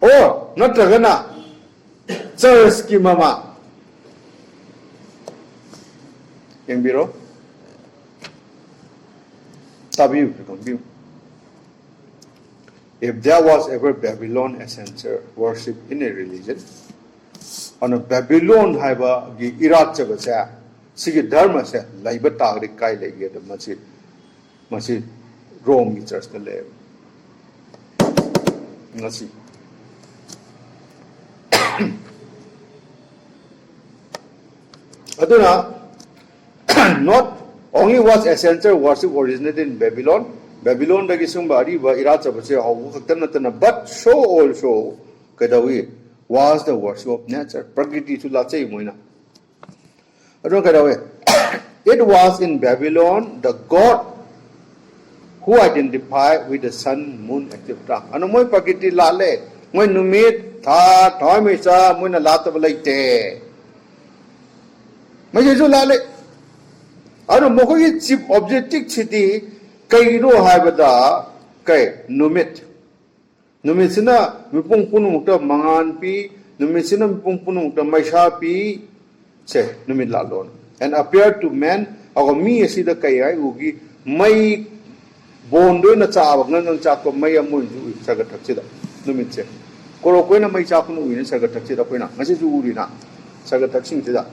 [SPEAKER 1] Oh, not Tagana. Church ki Mama. Yang biro. Tabi you. If there was ever Babylon a center worship in a religion, on a Babylon haiba gi irat chabasa, sige dharma se laiba tagri kai legi the masi Rome ki church the lev. Nasi. Aduna, not only was essential worship originated in Babylon, Babylon dagi sumbari wa irat chabase hawu kaktanatana, but so also kadawi was the worship of nature. Prakriti to lachai moina. Aduna kadawi. It was in Babylon the god who identified with the sun, moon, etc. Ano moy prakriti lale, moy numit tha thoy sa moy na latabalite. May Jesu lale. Ano mo ko yung chief objective city kairo haibada kay numit. Numit sina mipung punong ta mangan pi, numit sina mipung punong ta maisha pi, se numit lalon. And appeared to men, ako mi sida kay ay ugi may bondo na chawag nang chako may amoy ju sagatak sida numit se. Koro ko na may chako no ina sagatak sida ko na. Ngasi ju uri na sagatak sing sida.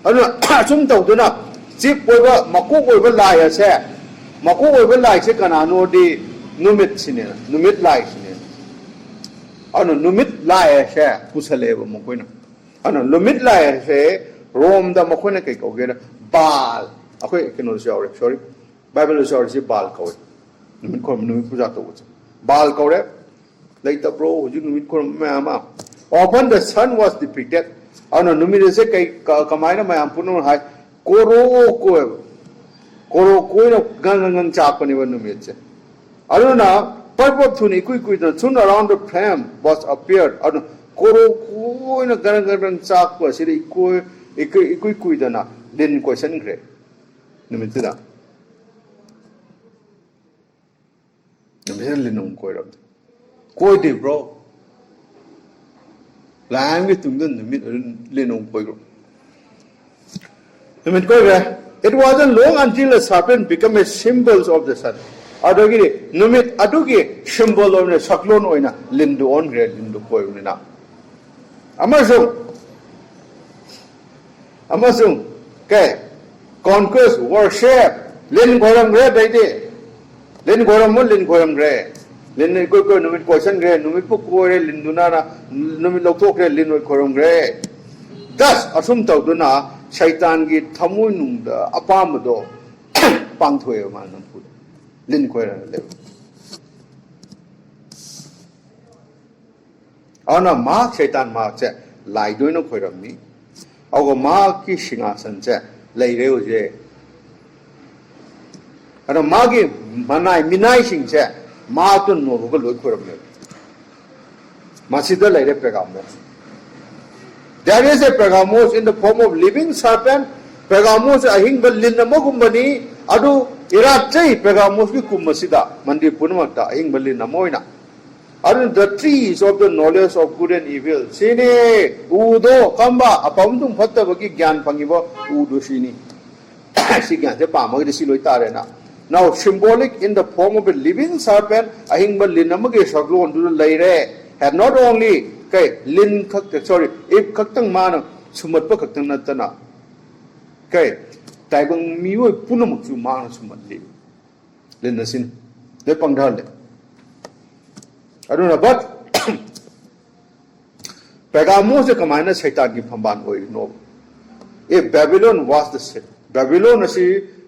[SPEAKER 1] Ano sum taw do na chip boiba maku boiba lai ase maku boiba lai se kanano di numit sine numit lai sine ano numit lai ase pusale ba mo ko na ano numit lai ase Rome da mo ko na kay ko gera bal ako kino sorry Bible sorry si bal ko numit ko numit puja to bal ko re later bro you numit ko mama often the sun was depicted ano numit se kai kamaina mayam puno hai koro ko no gang chap ni numit se aruna purpose thuni kui the soon around the flame was appeared ano koro ko no gang chap ko siri ko kui da na din question gre numit da numit linung ko ram koi de bro lang với tung đơn numit lên ông koi group numit koi gre it wasn't long until the serpent became a symbol of the sun adagi numit adugi symbol of the saklon oina lindu on gre lindu koi na amasung ke conquest worship len goram gre daide len goram mon len goram gre len ko numit question gre numit pu ko re len dunana numit lok thok re len oi khorom gre thus asum taw duna shaitan gi thamui nung da apam do pang thoi ma nam pu len ko re le ana ma shaitan ma che lai doi no khoram ni aw ma ki singasan che lai re o je ana ma gi manai minai sing che ma tu no ro lo khoram le ma si da lai re pegamo there is a pegamos in the form of living serpent pegamos ahing bal lin mo gumbani adu irat chei pegamos ki kumasida mandi punmata ahing bal lin moina adu the trees of the knowledge of good and evil sine udo kamba apam tum phatta bagi gyan pangibo udo sini si gyan se pa ma de si loi tare na now symbolic in the form of a living serpent ahing bal lin amage saglon du lai re had not only kai lin khak sorry if khak tang ma na sumat pa khak tang na tana kai tai bang mi oi punam chu ma na sumat le lin na sin de pang dal le I don't know, but Pergamos is a Satan ki phamban oi no. If Babylon was the city, Babylon is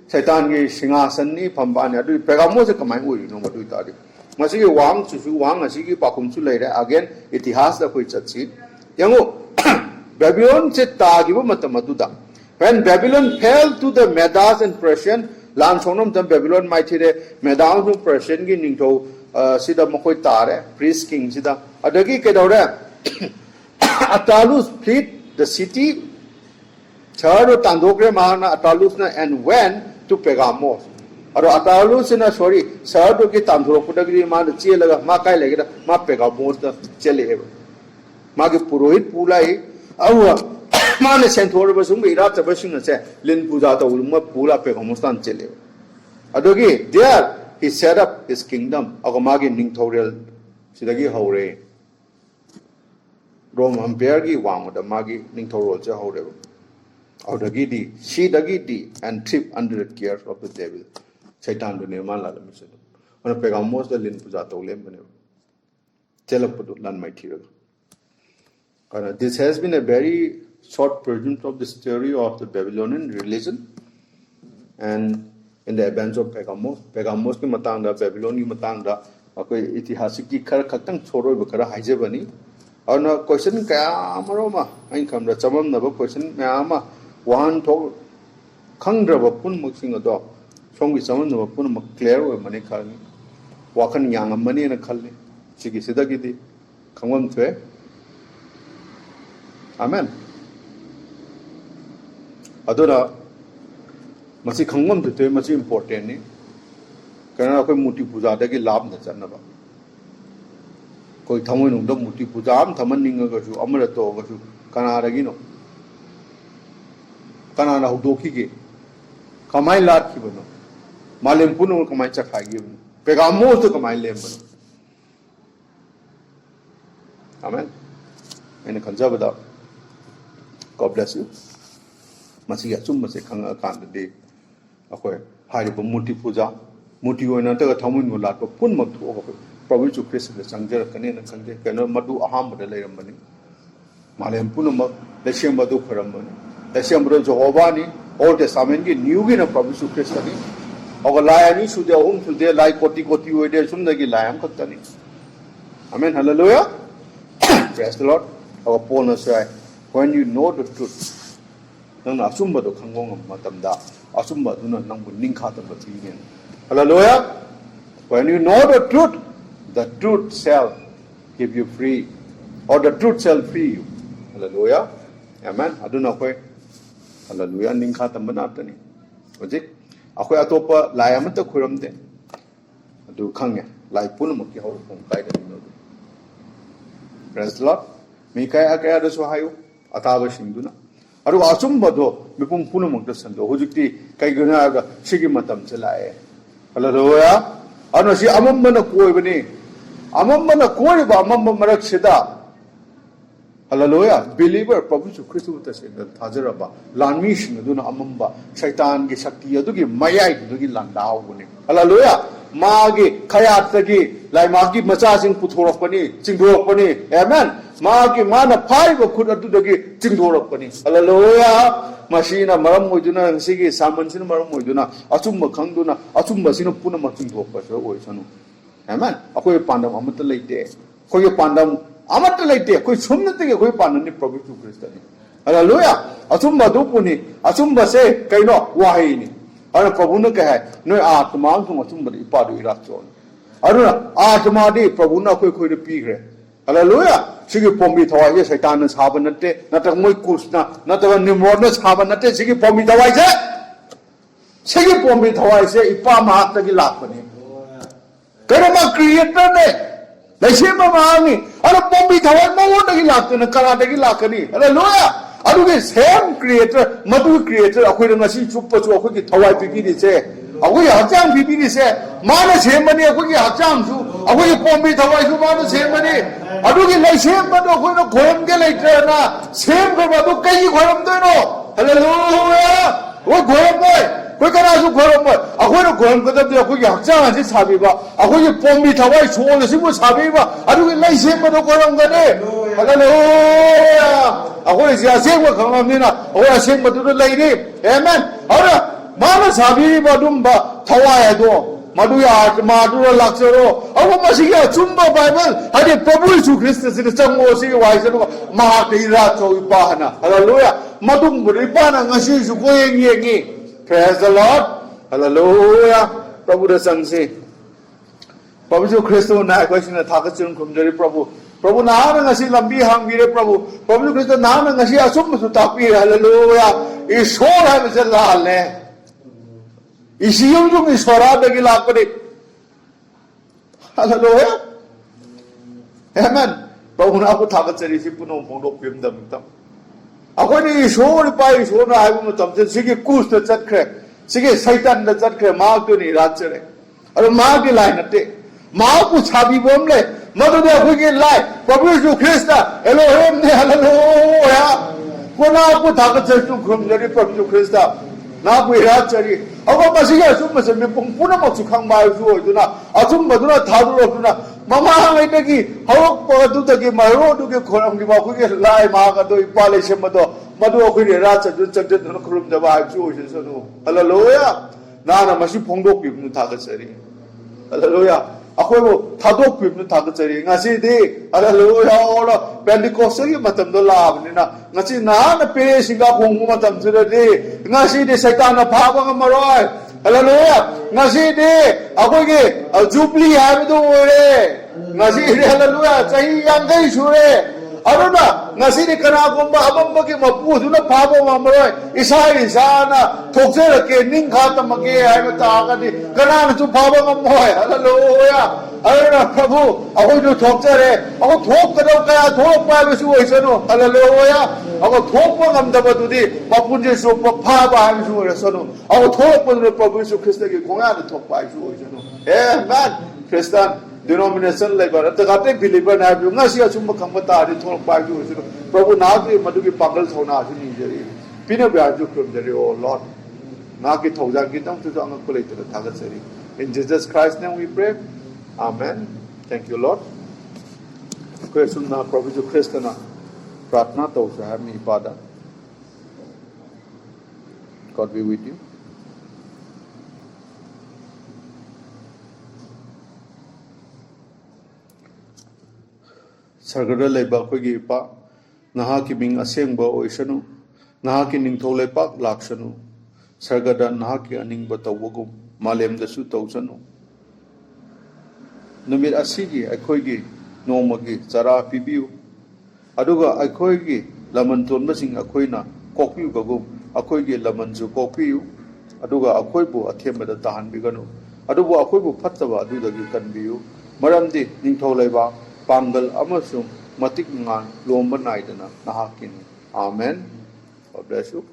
[SPEAKER 1] Satan ki singasan ni phamban adu Pergamos is kamai oi no madu tari. Masi ki wang chu wang asi ki pakum chu lai ra again itihas da koi chatsi. Yango Babylon se ta gi matam madu da. When Babylon fell to the Medes and Persian, lan sonam tam Babylon mai thire Medes and Persian ki ningtho sida makoi tare priest king sida adagi kedore Attalus fled the city third tandokre mahana Attalus na and went to Pergamos aro Attalus na sorry third ki tandok pudagri ma che laga ma kai lagida ma Pergamos da chele he ma ge purohit pulai awa ma ne senthor ba sung ira ta ba sing che lin puja ta ulma pula Pergamos tan chele adagi there he set up his kingdom. Agamagi Ningtorial Sidagi Hore Rome Ampergi Wang the Magi Ningtorial Jahore Audagidi, she dagidi, and trip under the care of the devil. Satan to Nemala mission. On a pegamos the Lin Puzato Lemon. Telepodu Lan material. This has been a very short version of the story of the Babylonian religion and in the events of Pergamos ki matang da Babylon ki matang da akoi itihasik ki khar khatang choroi ba kara haije bani ana question kaya amaro ma ain khamra chamam na ba question ma ma wan tho khangra ba pun muksing ado song gi chamam na ba pun mak clear we mane khani wakhan yang amani na khalni sigi sida gi di khangwam thwe amen adora masi khangmam de masi important ni kana koi muti puja da ki labh na channa ba koi thamoi nung da muti puja am thaman ning ga su amra to ga su kana ra gi no kana na hudokhi ge kamai lat ki bono malem punu kamai cha khai gi pegamo to kamai lem bono amen ene khanja bada God bless you masi ya chum masi khanga kan de akoi haribo muti puja muti oina ta thamun no lat pun mak thu ko Prabhu Chu Christ the sangjar kane na khangje kano madu aham da leiram bani malem pun mak leshem madu kharam bani leshem ro Jehovah ni Old Testament ki new gi na Prabhu Chu Christ ni oga laya ni su de hum su de lai koti koti oi de sum da gi layam khat ni Amen. Hallelujah. Praise the Lord. Our Paul na say, when you know the truth, nang na asumba do kangong matamda, asumba do na nang buning khatam batingin. Hallelujah. When you know the truth shall give you free, or the truth shall free you. Hallelujah. Amen. Aduna koy. Hallelujah. Ning khatam banatani. Ojik. Akoy atopa lai amata khuramde. Adu khangya. Lai punamuk ki haw pong kai da no. Praise the Lord. Mi kaya kaya da so hayo ataba singduna. Aru asumba do mi pong punamuk da sando. Hojikti kai guna ga sigi matam chalae. Hallelujah. Ano si amamba na koi bani. Amamba na koi ba amamba marak sida. Hallelujah. Believer Prabhu Su Christu ta se da thajaraba lanmi sing aduna amamba shaitan gi shakti adugi mayai adugi landau bani. Hallelujah. Magi khayat tagi lai magi macha sing puthorok pani chingdorok pani. Amen. Magi mana phai ba khud adudagi chingdorok pani. Hallelujah. Masina maram moiduna sigi saman sin maram moiduna achumba khangduna achumba sina puna machung thokpa so oisanu. Amen. Akoi pandam amata leite. Koi pandam amata leite. Koi sumna tege koi pandam ni Prabhu Su Christa ni. Hallelujah. Achumba dupuni achumba se kaino wahi ni. Ana Prabhu na kahe noi atma tung achumba ipadu irak chon. Aruna atma di Prabhu na koi de pigre. Hallelujah. Sigi pombi thawai je saitan na saba natte natak moi kusna natak nimrod na saba natte sigi pombi thawai je sigi pombi thawai se ipa mahat tagi lakpani karama creator ne laise ma maani ara pombi thawai mo tagi lakna kara tagi lakani. Hallelujah. Aduge same creator madu creator akoi na ngasi chuppa chu akoi ki thawai pipi ni se akoi hakjang pipi ni se mana semani akoi ki hakjang su akoi ki pombi thawai su mana semani adugi lai sem ba do khoi no khoram ke lai tra na sem ko ba do kai khoram do no. Hallelujah. O khoram boy koi kana su khoram boy akoi no khoram ka da akoi ki hakjang ase sabi ba akoi ki pombi thawai so le si mo sabi ba adugi lai sem ba do khoram ga ne. Hallelujah. Akoi sia sem ko khangam ni na akoi sem ba do lai ni. Amen. Ora mana sabi ba dum ba thawai do Maduya Madura Laksaro, our Masiga, Chumba Bible, I did Prabhu Su Christus in the Sango Sea Wise Mahati Rato Ipana. Hallelujah. Madum Ripana Nashi going Yengi. Praise the Lord. Hallelujah. Prabhu the Sansi. Prabhu Su Christu na question at Takachun from Jerry Prabhu. Prabhu Nana Nasi Lambi Hangire Prabhu. Prabhu Christu Nana Nasi Asum to Tapi. Hallelujah. Is so have a lale. Isi yung iswara dagi lakpani. Hallelujah. Amen. Prabhu na ako thakat sa risi punong pongdok piyam damtam. Ako ni iswari pa iswari na ayaw mo tamsin. Sige kus na chat kre. Sige saitan na chat kre. Maag to ni rat chare. Aro maag ni lai nate. Maag po sabi bom le. Mado na ako yung lai. Prabhu Su Christa. Elohim ni hallelujah. Kuna ako thakat sa risi krum jari Prabhu Su Christa. Na po irat chari. Ako masiga summa sa mi puna mo sukhang bayo suo duna. Asumba duna thaduro duna. Mama ngai dagi hawak pa du dagi maro du ke khoram gi ba khu ke lai ma ka do ipale se mado madu khu ri ra cha du chak de dun khrum da ba chu se so no. Hallelujah. Na na masi phongdok pi nu tha ka sari. Hallelujah. Ako mo thadok pi nu tha ka sari. Ngasi de hallelujah ora Pentecost gi matam do lab ni na. Ngasi na na pe singa khong matam su de. Ngasi de satan na pha ba maroi. Hallelujah. Ngasi de ako gi jubilee ha do ore. Ngasi de hallelujah chahi yangai sure. Aruna ngasi de kana gomba abamba ki mapu du na pha ba maroi. Isai sana thokse ke ning kha tam ke ai ma ta ga ni kana na chu pha ba moi. Hallelujah. Aruna Prabhu ako ju thokse re ako thok ka do kaya thok pa ba su oi sano. Hallelujah. Ako thok pa ngam da ba du di mapun je su pha ba ai su re sano. Ako thok pa ne Prabhu Su Christa ki konga de thok pa ai su oi sano. Amen. Christian denomination like that. The Catholic believer na bi ngasi achumba khambata ri thok pa ju oi sano. Prabhu na ki madu ki pangal thona su ni jeri. Pina ba ju krum jeri oh Lord. Na ki thoja ki tam tu ang ko le te thagat sari. In Jesus Christ's name we pray. Amen. Thank you, Lord. Question na Prabhu Su Christa na pratna to sa mi pada. God be with you. sargada leba akhoi pa naha ki ming asengba oisanu naha ki ningthau lepak laksanu sargada naha ki aningba tawbagum malem da su tawsanu numit asigi akhoi gi nomagi chara pibiu aduga akhoi gi laman tonba sing akhoi na kokpiu gagum akhoi gi laman ju kokpiu aduga akhoi bu athemba tahan biganu adubu akhoi bu phattaba aduda gi kanbiu maramdi ningthau leba panggal amasung matik ngan lomba naidana nahakin amen. God bless you.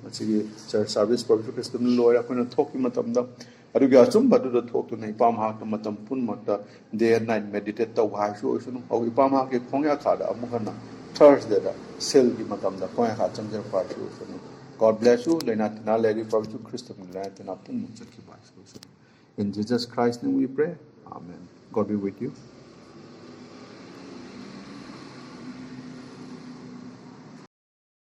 [SPEAKER 1] Masigi church service provision Christian lawyer akhona thoki matamda aduga asum badu thok tu nei pam ha ta matam pun makta day and night meditate taw ha shu sunu au pam ha ke khongya khada amukana Thursday da sel gi matamda khongya kha chamjer pa shu sunu. God bless you. Lena tina lady provision Christian lena tina pun mukki ba shu sunu. In Jesus Christ's name we pray. Amen. God be with you.